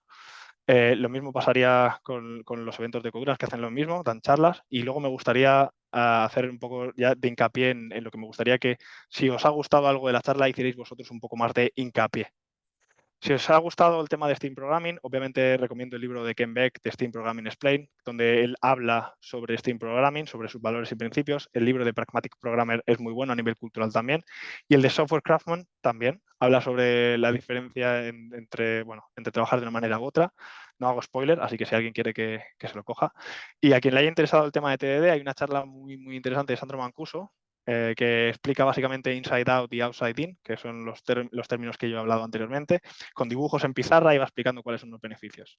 Lo mismo pasaría con los eventos de Coduras, que hacen lo mismo, dan charlas. Y luego me gustaría hacer un poco ya de hincapié en lo que me gustaría que, si os ha gustado algo de la charla, hicierais vosotros un poco más de hincapié. Si os ha gustado el tema de Steam Programming, obviamente recomiendo el libro de Ken Beck, de Steam Programming Explained, donde él habla sobre Steam Programming, sobre sus valores y principios. El libro de Pragmatic Programmer es muy bueno a nivel cultural también. Y el de Software Craftsman también habla sobre la diferencia entre trabajar de una manera u otra. No hago spoiler, así que si alguien quiere que se lo coja. Y a quien le haya interesado el tema de TDD, hay una charla muy, muy interesante de Sandro Mancuso, que explica básicamente inside out y outside in, que son los términos que yo he hablado anteriormente, con dibujos en pizarra y va explicando cuáles son los beneficios.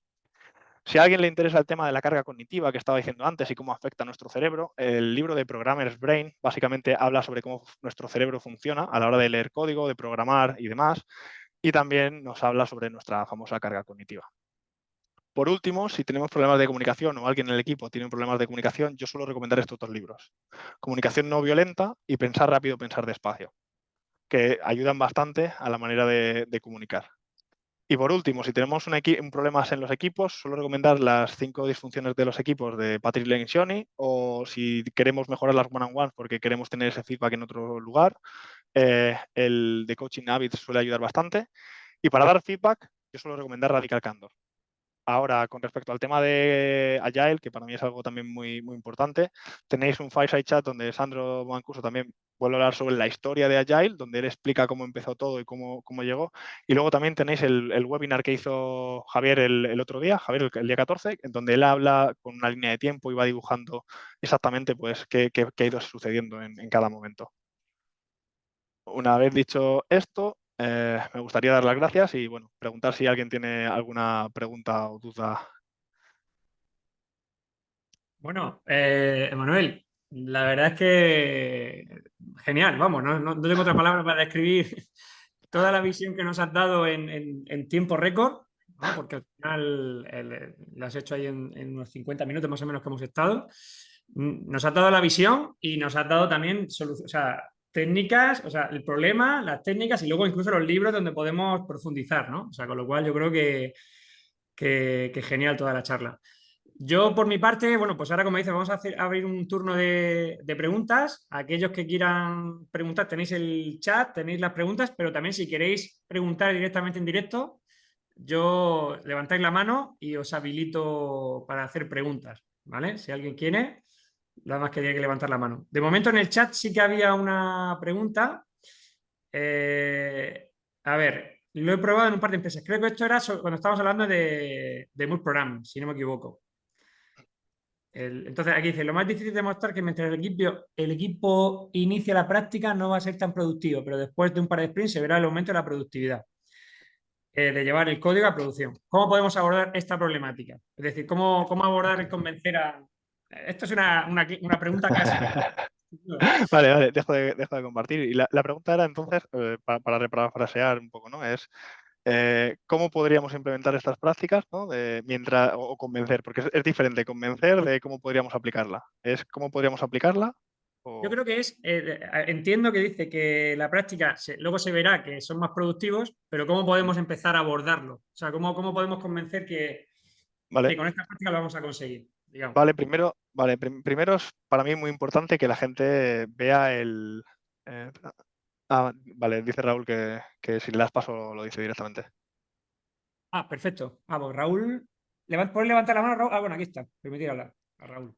Si a alguien le interesa el tema de la carga cognitiva que estaba diciendo antes y cómo afecta a nuestro cerebro, el libro de Programmer's Brain básicamente habla sobre cómo nuestro cerebro funciona a la hora de leer código, de programar y demás, y también nos habla sobre nuestra famosa carga cognitiva. Por último, si tenemos problemas de comunicación o alguien en el equipo tiene problemas de comunicación, yo suelo recomendar estos 2 libros. Comunicación no violenta y Pensar rápido, pensar despacio, que ayudan bastante a la manera de comunicar. Y por último, si tenemos un problemas en los equipos, suelo recomendar las 5 disfunciones de los equipos de Patrick Lencioni, o si queremos mejorar las one-on-ones porque queremos tener ese feedback en otro lugar, el de Coaching Habits suele ayudar bastante. Y para dar feedback, yo suelo recomendar Radical Candor. Ahora, con respecto al tema de Agile, que para mí es algo también muy, muy importante, tenéis un Fireside Chat donde Sandro Mancuso también vuelve a hablar sobre la historia de Agile, donde él explica cómo empezó todo y cómo llegó. Y luego también tenéis el webinar que hizo Javier el otro día, Javier el día 14, en donde él habla con una línea de tiempo y va dibujando exactamente pues, qué ha ido sucediendo en cada momento. Una vez dicho esto, me gustaría dar las gracias y bueno, preguntar si alguien tiene alguna pregunta o duda. Bueno, Emanuel, la verdad es que genial, vamos, no tengo otra palabra para describir toda la visión que nos has dado en tiempo récord, ¿no? Porque al final lo has hecho ahí en unos 50 minutos más o menos que hemos estado. Nos has dado la visión y nos has dado también o sea, técnicas, o sea, el problema, las técnicas y luego incluso los libros donde podemos profundizar, ¿no? O sea, con lo cual yo creo que genial toda la charla. Yo, por mi parte, bueno, pues ahora, como dices, vamos a abrir un turno de preguntas. Aquellos que quieran preguntar, tenéis el chat, tenéis las preguntas, pero también si queréis preguntar directamente en directo, yo levantáis la mano y os habilito para hacer preguntas, ¿vale? Si alguien quiere, nada más que tiene que levantar la mano. De momento en el chat sí que había una pregunta. Eh, a ver, lo he probado en un par de empresas. Creo que esto era cuando estábamos hablando de Mood Programming, si no me equivoco. Entonces aquí dice, lo más difícil de mostrar que mientras el equipo inicia la práctica no va a ser tan productivo, pero después de un par de sprints se verá el aumento de la productividad, de llevar el código a producción. ¿Cómo podemos abordar esta problemática? Es decir, ¿cómo abordar y convencer a... Esto es una pregunta clásica. Vale, dejo de compartir. Y la pregunta era entonces, para parafrasear un poco, ¿no? Es cómo podríamos implementar estas prácticas, ¿no? O convencer, porque es diferente convencer de cómo podríamos aplicarla. ¿Es cómo podríamos aplicarla? Yo O... creo que entiendo que dice que la práctica luego se verá que son más productivos, pero ¿cómo podemos empezar a abordarlo? O sea, ¿cómo podemos convencer que Vale, con esta práctica lo vamos a conseguir? Digamos. primero es para mí muy importante que la gente vea el... eh, vale, dice Raúl que si le das paso lo dice directamente. Ah, perfecto. Pues Raúl. ¿Puedes levantar la mano, Raúl? Ah, bueno, aquí está. Permitir hablar a Raúl.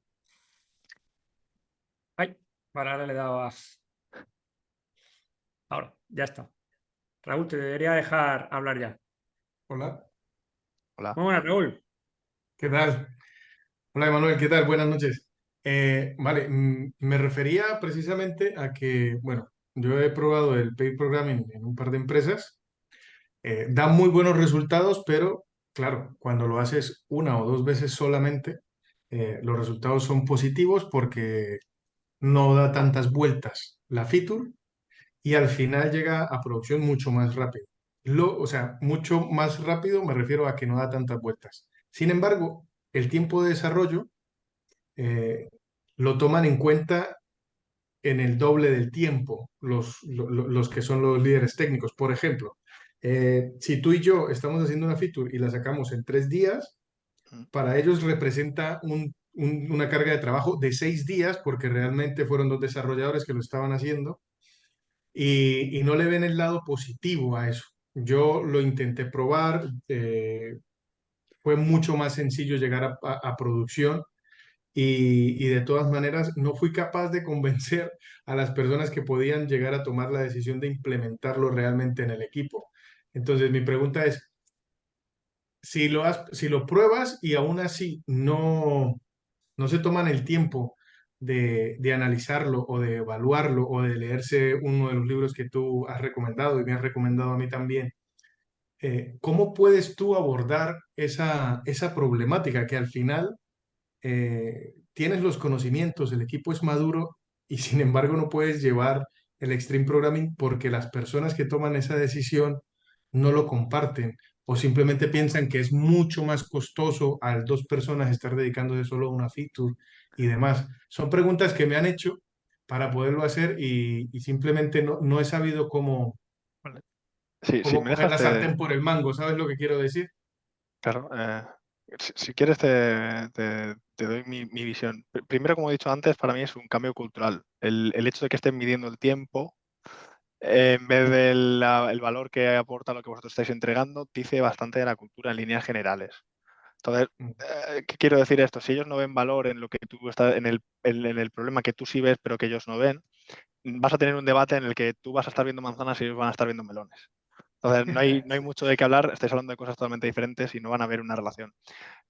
Ay, para ahora le he dado a... Ahora, ya está. Raúl, te debería dejar hablar ya. Hola, Hola. Muy buenas, Raúl. ¿qué tal? Hola, Emanuel, ¿qué tal? Buenas noches. Vale, me refería precisamente a que, bueno, yo he probado el pair programming en un par de empresas, da muy buenos resultados, pero claro, cuando lo haces una o dos veces solamente, los resultados son positivos porque no da tantas vueltas la feature y al final llega a producción mucho más rápido. O sea, mucho más rápido me refiero a que no da tantas vueltas. Sin embargo, el tiempo de desarrollo eh, lo toman en cuenta en el doble del tiempo los que son los líderes técnicos. Por ejemplo, si tú y yo estamos haciendo una feature y la sacamos en 3 días, Mm. para ellos representa una carga de trabajo de 6 días porque realmente fueron dos desarrolladores que lo estaban haciendo y no le ven el lado positivo a eso. Yo lo intenté probar, fue mucho más sencillo llegar a producción y de todas maneras no fui capaz de convencer a las personas que podían llegar a tomar la decisión de implementarlo realmente en el equipo. Entonces, mi pregunta es, si lo pruebas y aún así no se toman el tiempo de analizarlo o de evaluarlo o de leerse uno de los libros que tú has recomendado y me has recomendado a mí también, ¿cómo puedes tú abordar esa problemática que al final tienes los conocimientos, el equipo es maduro y sin embargo no puedes llevar el Extreme Programming porque las personas que toman esa decisión no lo comparten o simplemente piensan que es mucho más costoso a dos personas estar dedicándose solo a una feature y demás? Son preguntas que me han hecho para poderlo hacer y simplemente no he sabido Vale. Si cómo me coger dejas, la sartén por el mango, ¿sabes lo que quiero decir? claro, si quieres te doy mi visión. Primero, como he dicho antes, para mí es un cambio cultural. El hecho de que estén midiendo el tiempo en vez del el valor que aporta lo que vosotros estáis entregando, dice bastante de la cultura en líneas generales. Entonces, Mm. ¿qué quiero decir esto? Si ellos no ven valor en lo que tú estás, en el problema que tú sí ves, pero que ellos no ven, vas a tener un debate en el que tú vas a estar viendo manzanas y ellos van a estar viendo melones. Entonces, no hay mucho de qué hablar, estáis hablando de cosas totalmente diferentes y no van a haber una relación.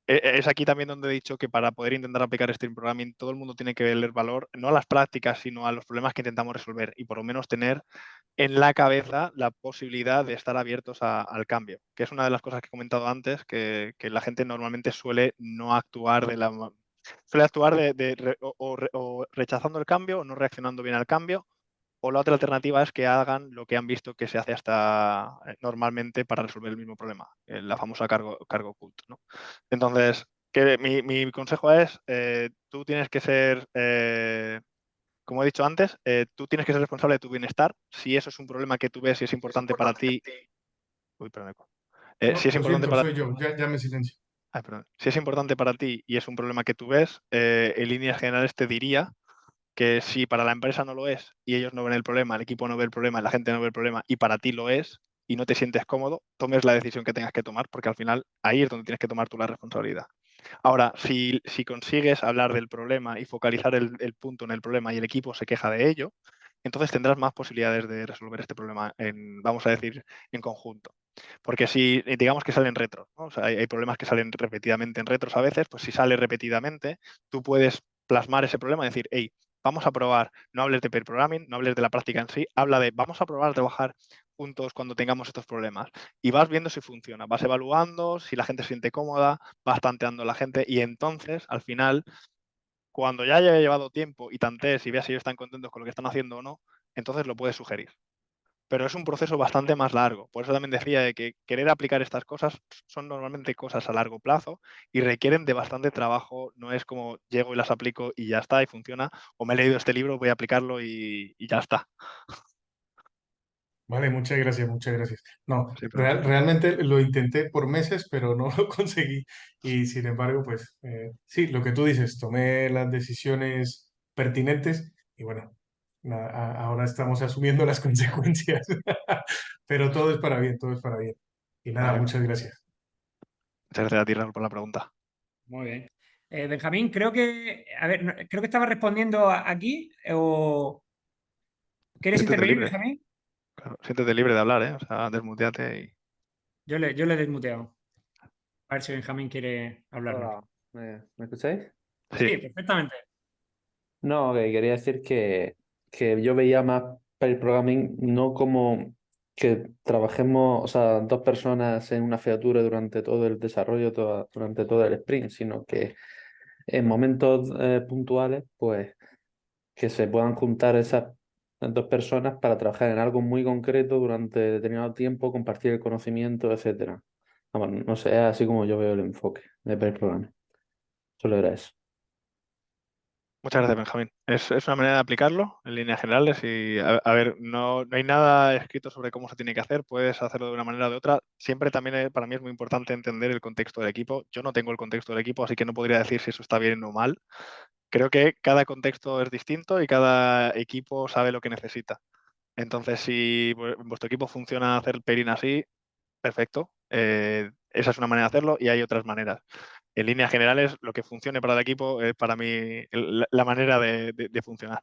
Es aquí también donde he dicho que para poder intentar aplicar Stream Programming, todo el mundo tiene que ver el valor, no a las prácticas, sino a los problemas que intentamos resolver y por lo menos tener en la cabeza la posibilidad de estar abiertos al cambio, que es una de las cosas que he comentado antes, que la gente normalmente suele no actuar suele actuar o rechazando el cambio o no reaccionando bien al cambio, o la otra alternativa es que hagan lo que han visto que se hace hasta normalmente para resolver el mismo problema, la famosa cargo oculto, ¿no? Entonces, mi consejo es, tú tienes que ser, como he dicho antes, tú tienes que ser responsable de tu bienestar. Si eso es un problema que tú ves y es importante para ti, uy, perdón, No, si es lo importante siento, para, soy yo, ya me silencio. ay, perdón. Si es importante para ti y es un problema que tú ves, en líneas generales te diría que si para la empresa no lo es y ellos no ven el problema, el equipo no ve el problema, la gente no ve el problema y para ti lo es y no te sientes cómodo, tomes la decisión que tengas que tomar porque al final ahí es donde tienes que tomar tú la responsabilidad. Ahora, si consigues hablar del problema y focalizar el punto en el problema y el equipo se queja de ello, entonces tendrás más posibilidades de resolver este problema vamos a decir, en conjunto. Porque si digamos que salen retros, ¿no? O sea, hay problemas que salen repetidamente en retros a veces, pues si sale repetidamente, tú puedes plasmar ese problema y decir, hey, vamos a probar, no hables de pair programming, no hables de la práctica en sí, habla de vamos a probar a trabajar juntos cuando tengamos estos problemas. Y vas viendo si funciona, vas evaluando, si la gente se siente cómoda, vas tanteando a la gente y entonces, al final, cuando ya haya llevado tiempo y tantees y veas si ellos están contentos con lo que están haciendo o no, entonces lo puedes sugerir. Pero es un proceso bastante más largo. Por eso también decía de que querer aplicar estas cosas son normalmente cosas a largo plazo y requieren de bastante trabajo. No es como llego y las aplico y ya está y funciona. O me he leído este libro, voy a aplicarlo y ya está. Vale, muchas gracias, muchas gracias. No, Sí, pero realmente lo intenté por meses, pero no lo conseguí. Y sin embargo, pues sí, lo que tú dices, tomé las decisiones pertinentes y bueno, ahora estamos asumiendo las consecuencias. Pero todo es para bien, todo es para bien. Y nada, vale. muchas gracias. Muchas gracias a ti, Raúl, por la pregunta. Muy bien. Benjamín, creo que, a ver, creo que estaba respondiendo aquí o ¿quieres Siéntete intervenir, libre, Benjamín? claro, siéntete libre de hablar, ¿eh? O sea, desmuteate y... Yo le he desmuteado. A ver si Benjamín quiere hablarnos. Hola, ¿me escucháis? Sí, Sí, perfectamente. No, que quería decir que yo veía más pair programming no como que trabajemos, o sea, dos personas en una feature durante todo el desarrollo, durante todo el sprint, sino que en momentos puntuales, pues que se puedan juntar esas dos personas para trabajar en algo muy concreto durante determinado tiempo, compartir el conocimiento, etcétera. Vamos, no sé, es así como yo veo el enfoque de pair programming. Solo era eso. muchas gracias, Benjamín. Es una manera de aplicarlo en líneas generales y, a ver, no hay nada escrito sobre cómo se tiene que hacer, puedes hacerlo de una manera o de otra. Siempre también para mí es muy importante entender el contexto del equipo. Yo no tengo el contexto del equipo, así que no podría decir si eso está bien o mal. Creo que cada contexto es distinto y cada equipo sabe lo que necesita. Entonces, si vuestro equipo funciona hacer pairing así, perfecto. Esa es una manera de hacerlo y hay otras maneras. En líneas generales, lo que funcione para el equipo es para mí la manera de funcionar.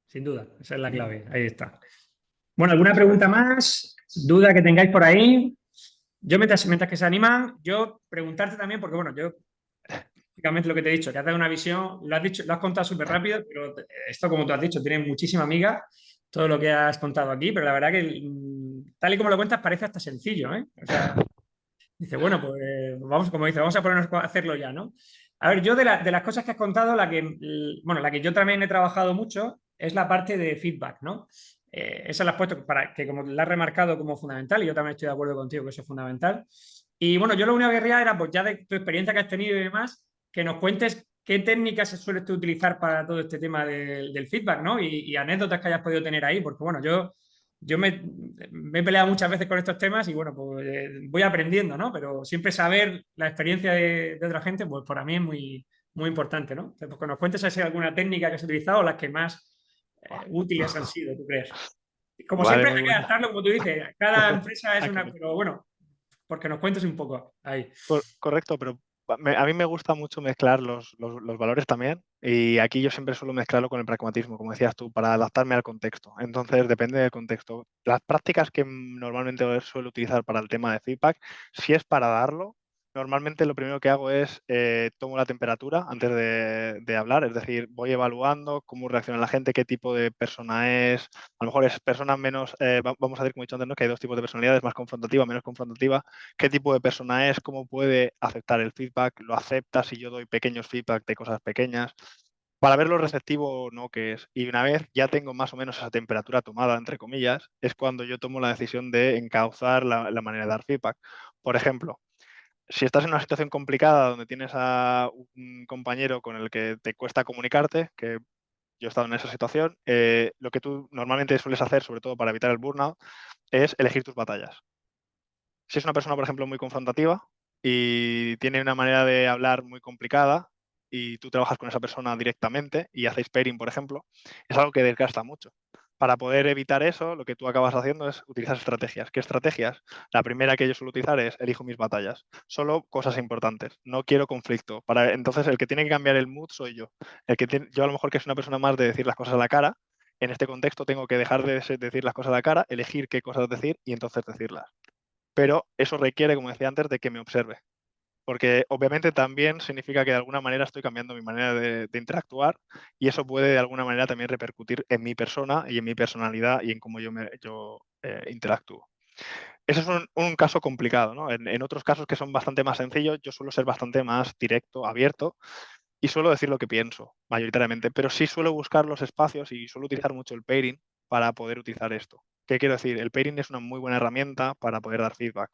Sin duda, esa es la clave. Ahí está. Bueno, ¿alguna pregunta más? ¿Duda que tengáis por ahí? Yo, mientras que se animan, yo preguntarte también, porque bueno, yo, básicamente lo que te he dicho, que has dado una visión, lo has dicho, lo has contado súper rápido, pero esto, como tú has dicho, tiene muchísima amiga, todo lo que has contado aquí, pero la verdad que tal y como lo cuentas parece hasta sencillo, ¿eh? O sea, dice, bueno, pues vamos, como dice, vamos a ponernos a hacerlo ya, ¿no? A ver, yo de las cosas que has contado, bueno, la que yo también he trabajado mucho es la parte de feedback, ¿no? Esa la has puesto para que como la has remarcado como fundamental, y yo también estoy de acuerdo contigo que eso es fundamental. Y bueno, yo lo único que querría era, pues ya de tu experiencia que has tenido y demás, que nos cuentes qué técnicas se suele utilizar para todo este tema del feedback, ¿no? Y anécdotas que hayas podido tener ahí, porque bueno, yo me he peleado muchas veces con estos temas y bueno, pues voy aprendiendo, ¿no? Pero siempre saber la experiencia de otra gente, pues para mí es muy, muy importante, ¿no? Entonces, pues que nos cuentes si hay alguna técnica que has utilizado o las que más útiles han sido, ¿tú crees? Como Vale, siempre muy hay que buena. adaptarlo, como tú dices, cada empresa es Ah, una, pero bueno, porque nos cuentes un poco ahí. correcto, pero a mí me gusta mucho mezclar los valores también y aquí yo siempre suelo mezclarlo con el pragmatismo, como decías tú, para adaptarme al contexto. Entonces, depende del contexto. Las prácticas que normalmente suelo utilizar para el tema de feedback, si es para darlo, normalmente lo primero que hago es tomo la temperatura antes de hablar, es decir, voy evaluando cómo reacciona la gente, qué tipo de persona es. A lo mejor es persona menos, vamos a decir, como he dicho antes, ¿no? Que hay dos tipos de personalidades, más confrontativa, menos confrontativa. ¿Qué tipo de persona es? ¿Cómo puede aceptar el feedback? ¿Lo acepta si yo doy pequeños feedback de cosas pequeñas? Para ver lo receptivo o no que es. Y una vez ya tengo más o menos esa temperatura tomada, entre comillas, es cuando yo tomo la decisión de encauzar la manera de dar feedback. Por ejemplo, si estás en una situación complicada donde tienes a un compañero con el que te cuesta comunicarte, que yo he estado en esa situación, lo que tú normalmente sueles hacer, sobre todo para evitar el burnout, es elegir tus batallas. Si es una persona, por ejemplo, muy confrontativa y tiene una manera de hablar muy complicada y tú trabajas con esa persona directamente y hacéis pairing, por ejemplo, es algo que desgasta mucho. Para poder evitar eso, lo que tú acabas haciendo es utilizar estrategias. ¿Qué estrategias? La primera que yo suelo utilizar es elijo mis batallas. Solo cosas importantes. No quiero conflicto. Entonces, el que tiene que cambiar el mood soy yo. Yo a lo mejor que es una persona más de decir las cosas a la cara, en este contexto tengo que dejar de decir las cosas a la cara, elegir qué cosas decir y entonces decirlas, pero eso requiere, como decía antes, de que me observe. Porque obviamente también significa que de alguna manera estoy cambiando mi manera de interactuar y eso puede de alguna manera también repercutir en mi persona y en mi personalidad y en cómo yo interactúo. Ese es un caso complicado, ¿no? En otros casos que son bastante más sencillos, yo suelo ser bastante más directo, abierto y suelo decir lo que pienso, mayoritariamente, pero sí suelo buscar los espacios y suelo utilizar mucho el pairing para poder utilizar esto. ¿Qué quiero decir? El pairing es una muy buena herramienta para poder dar feedback.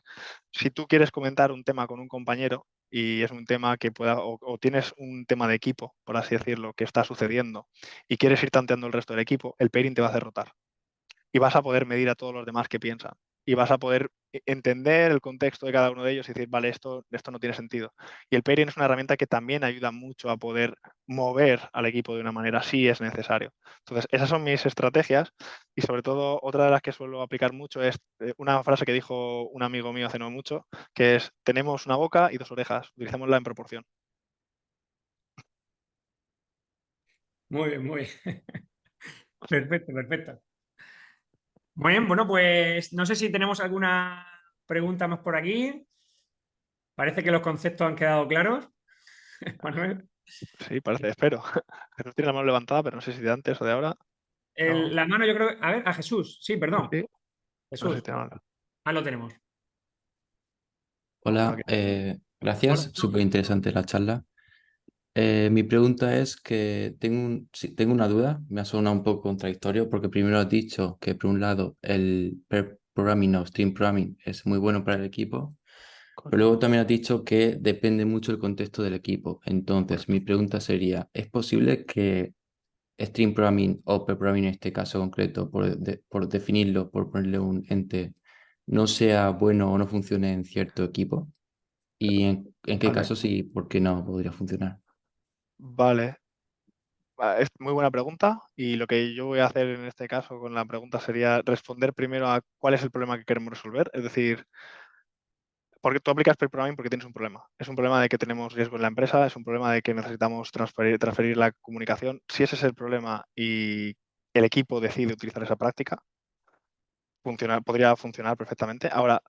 Si tú quieres comentar un tema con un compañero y es un tema que pueda, o tienes un tema de equipo, por así decirlo, que está sucediendo y quieres ir tanteando el resto del equipo, el pairing te va a hacer rotar y vas a poder medir a todos los demás qué piensan. y vas a poder entender el contexto de cada uno de ellos y decir, vale, esto no tiene sentido. Y el pairing es una herramienta que también ayuda mucho a poder mover al equipo de una manera si es necesario. Entonces, esas son mis estrategias y sobre todo otra de las que suelo aplicar mucho es una frase que dijo un amigo mío hace no mucho, que es, tenemos una boca y 2 orejas, utilicémosla en proporción. Muy bien, muy bien. Perfecto, perfecto. Muy bien, bueno, pues no sé si tenemos alguna pregunta más por aquí. Parece que los conceptos han quedado claros. Manuel, Sí, parece, espero. Jesús tiene la mano levantada, pero no sé si de antes o de ahora. No, la mano yo creo a ver, a Jesús, sí, perdón. sí, no sé si Jesús, tiene mano. lo tenemos. Vamos por Hola, aquí. Hola, gracias, Jesús. súper interesante la charla. Mi pregunta es que sí, tengo una duda, me ha sonado un poco contradictorio porque primero has dicho que por un lado el pair programming o stream programming es muy bueno para el equipo, pero luego también has dicho que depende mucho del contexto del equipo. Entonces, mi pregunta sería, ¿es posible que stream programming o pair programming en este caso concreto, por definirlo, por ponerle un ente, no sea bueno o no funcione en cierto equipo? ¿Y en qué Vale, caso sí, por qué no podría funcionar? vale. Es muy buena pregunta y lo que yo voy a hacer en este caso con la pregunta sería responder primero a cuál es el problema que queremos resolver. Es decir, porque tú aplicas pair programming porque tienes un problema. Es un problema de que tenemos riesgo en la empresa, es un problema de que necesitamos transferir la comunicación. Si ese es el problema y el equipo decide utilizar esa práctica, podría funcionar perfectamente. Ahora,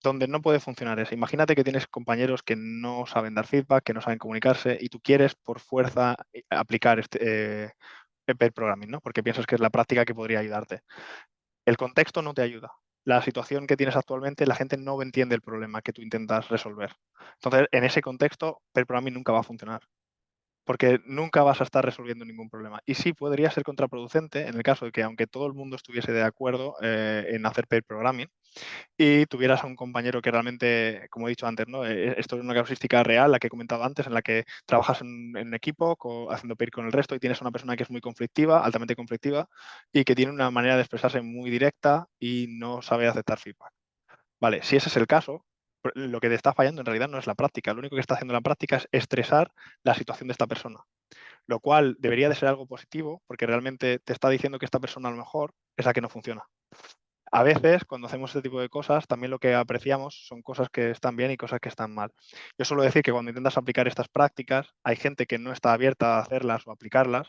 donde no puede funcionar es, imagínate que tienes compañeros que no saben dar feedback, que no saben comunicarse y tú quieres por fuerza aplicar el pair programming, ¿no? Porque piensas que es la práctica que podría ayudarte. El contexto no te ayuda. La situación que tienes actualmente, la gente no entiende el problema que tú intentas resolver. Entonces, en ese contexto, pair programming nunca va a funcionar, porque nunca vas a estar resolviendo ningún problema. Y sí podría ser contraproducente en el caso de que, aunque todo el mundo estuviese de acuerdo en hacer pair programming, y tuvieras a un compañero que realmente, como he dicho antes, ¿no? Esto es una casuística real, la que he comentado antes, en la que trabajas en equipo, haciendo peer con el resto, y tienes una persona que es muy conflictiva, altamente conflictiva, y que tiene una manera de expresarse muy directa y no sabe aceptar feedback. Vale, si ese es el caso, lo que te está fallando en realidad no es la práctica, lo único que está haciendo la práctica es estresar la situación de esta persona, lo cual debería de ser algo positivo, porque realmente te está diciendo que esta persona a lo mejor es la que no funciona. A veces, cuando hacemos este tipo de cosas, también lo que apreciamos son cosas que están bien y cosas que están mal. Yo suelo decir que cuando intentas aplicar estas prácticas, hay gente que no está abierta a hacerlas o aplicarlas,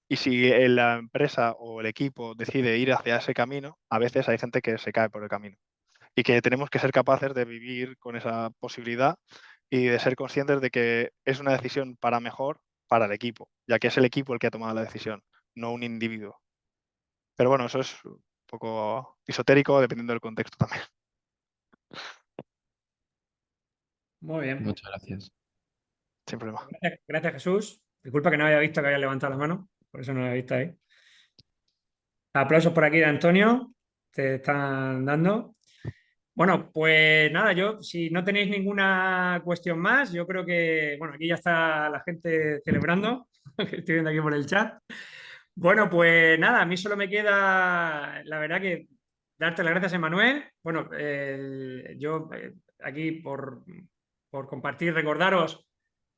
y si la empresa o el equipo decide ir hacia ese camino, a veces hay gente que se cae por el camino. Y que tenemos que ser capaces de vivir con esa posibilidad y de ser conscientes de que es una decisión para mejor para el equipo, ya que es el equipo el que ha tomado la decisión, no un individuo. Pero bueno, eso es un poco esotérico dependiendo del contexto también. Muy bien. Muchas gracias. Sin problema. Gracias, gracias, Jesús. Disculpa que no había visto que había levantado la mano, por eso no la había visto ahí. Aplausos por aquí de Antonio, te están dando. Bueno, pues nada, yo, si no tenéis ninguna cuestión más, yo creo que, bueno, aquí ya está la gente celebrando, que estoy viendo aquí por el chat. Bueno, pues nada, a mí solo me queda, la verdad que darte las gracias, Emanuel. Bueno, yo aquí por compartir, recordaros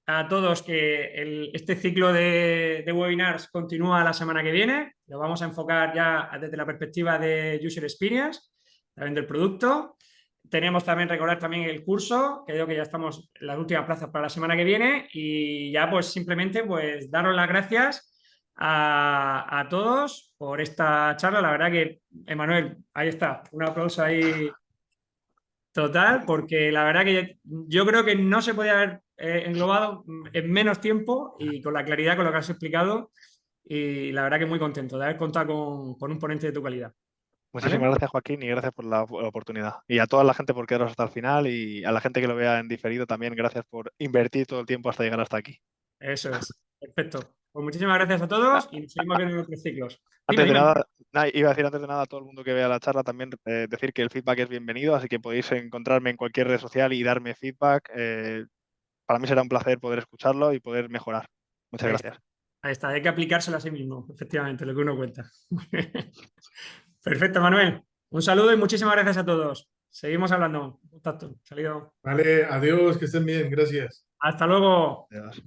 a todos que este ciclo de webinars continúa la semana que viene. Lo vamos a enfocar ya desde la perspectiva de User Experience, también del producto. Tenemos también, recordar también el curso, que creo que ya estamos en las últimas plazas para la semana que viene. Y ya pues simplemente pues daros las gracias a todos por esta charla. La verdad que, Emanuel, ahí está, un aplauso ahí total, porque la verdad que yo creo que no se podía haber englobado en menos tiempo y con la claridad con lo que has explicado. Y la verdad que muy contento de haber contado con un ponente de tu calidad. ¿Vale? Muchísimas gracias, Joaquín, y gracias por la oportunidad. Y a toda la gente por quedaros hasta el final y a la gente que lo vea en diferido también, gracias por invertir todo el tiempo hasta llegar hasta aquí. Eso es. Perfecto. Pues muchísimas gracias a todos y nos seguimos viendo en otros ciclos. Dime, Antes de dime. nada, iba a decir antes de nada a todo el mundo que vea la charla también decir que el feedback es bienvenido, así que podéis encontrarme en cualquier red social y darme feedback. Para mí será un placer poder escucharlo y poder mejorar. Muchas Ahí está. gracias. Ahí está. Hay que aplicárselo a sí mismo, efectivamente, lo que uno cuenta. Perfecto, Manuel. Un saludo y muchísimas gracias a todos. Seguimos hablando. Contacto. Salido. Vale, adiós, que estén bien, gracias. Hasta luego. Adiós.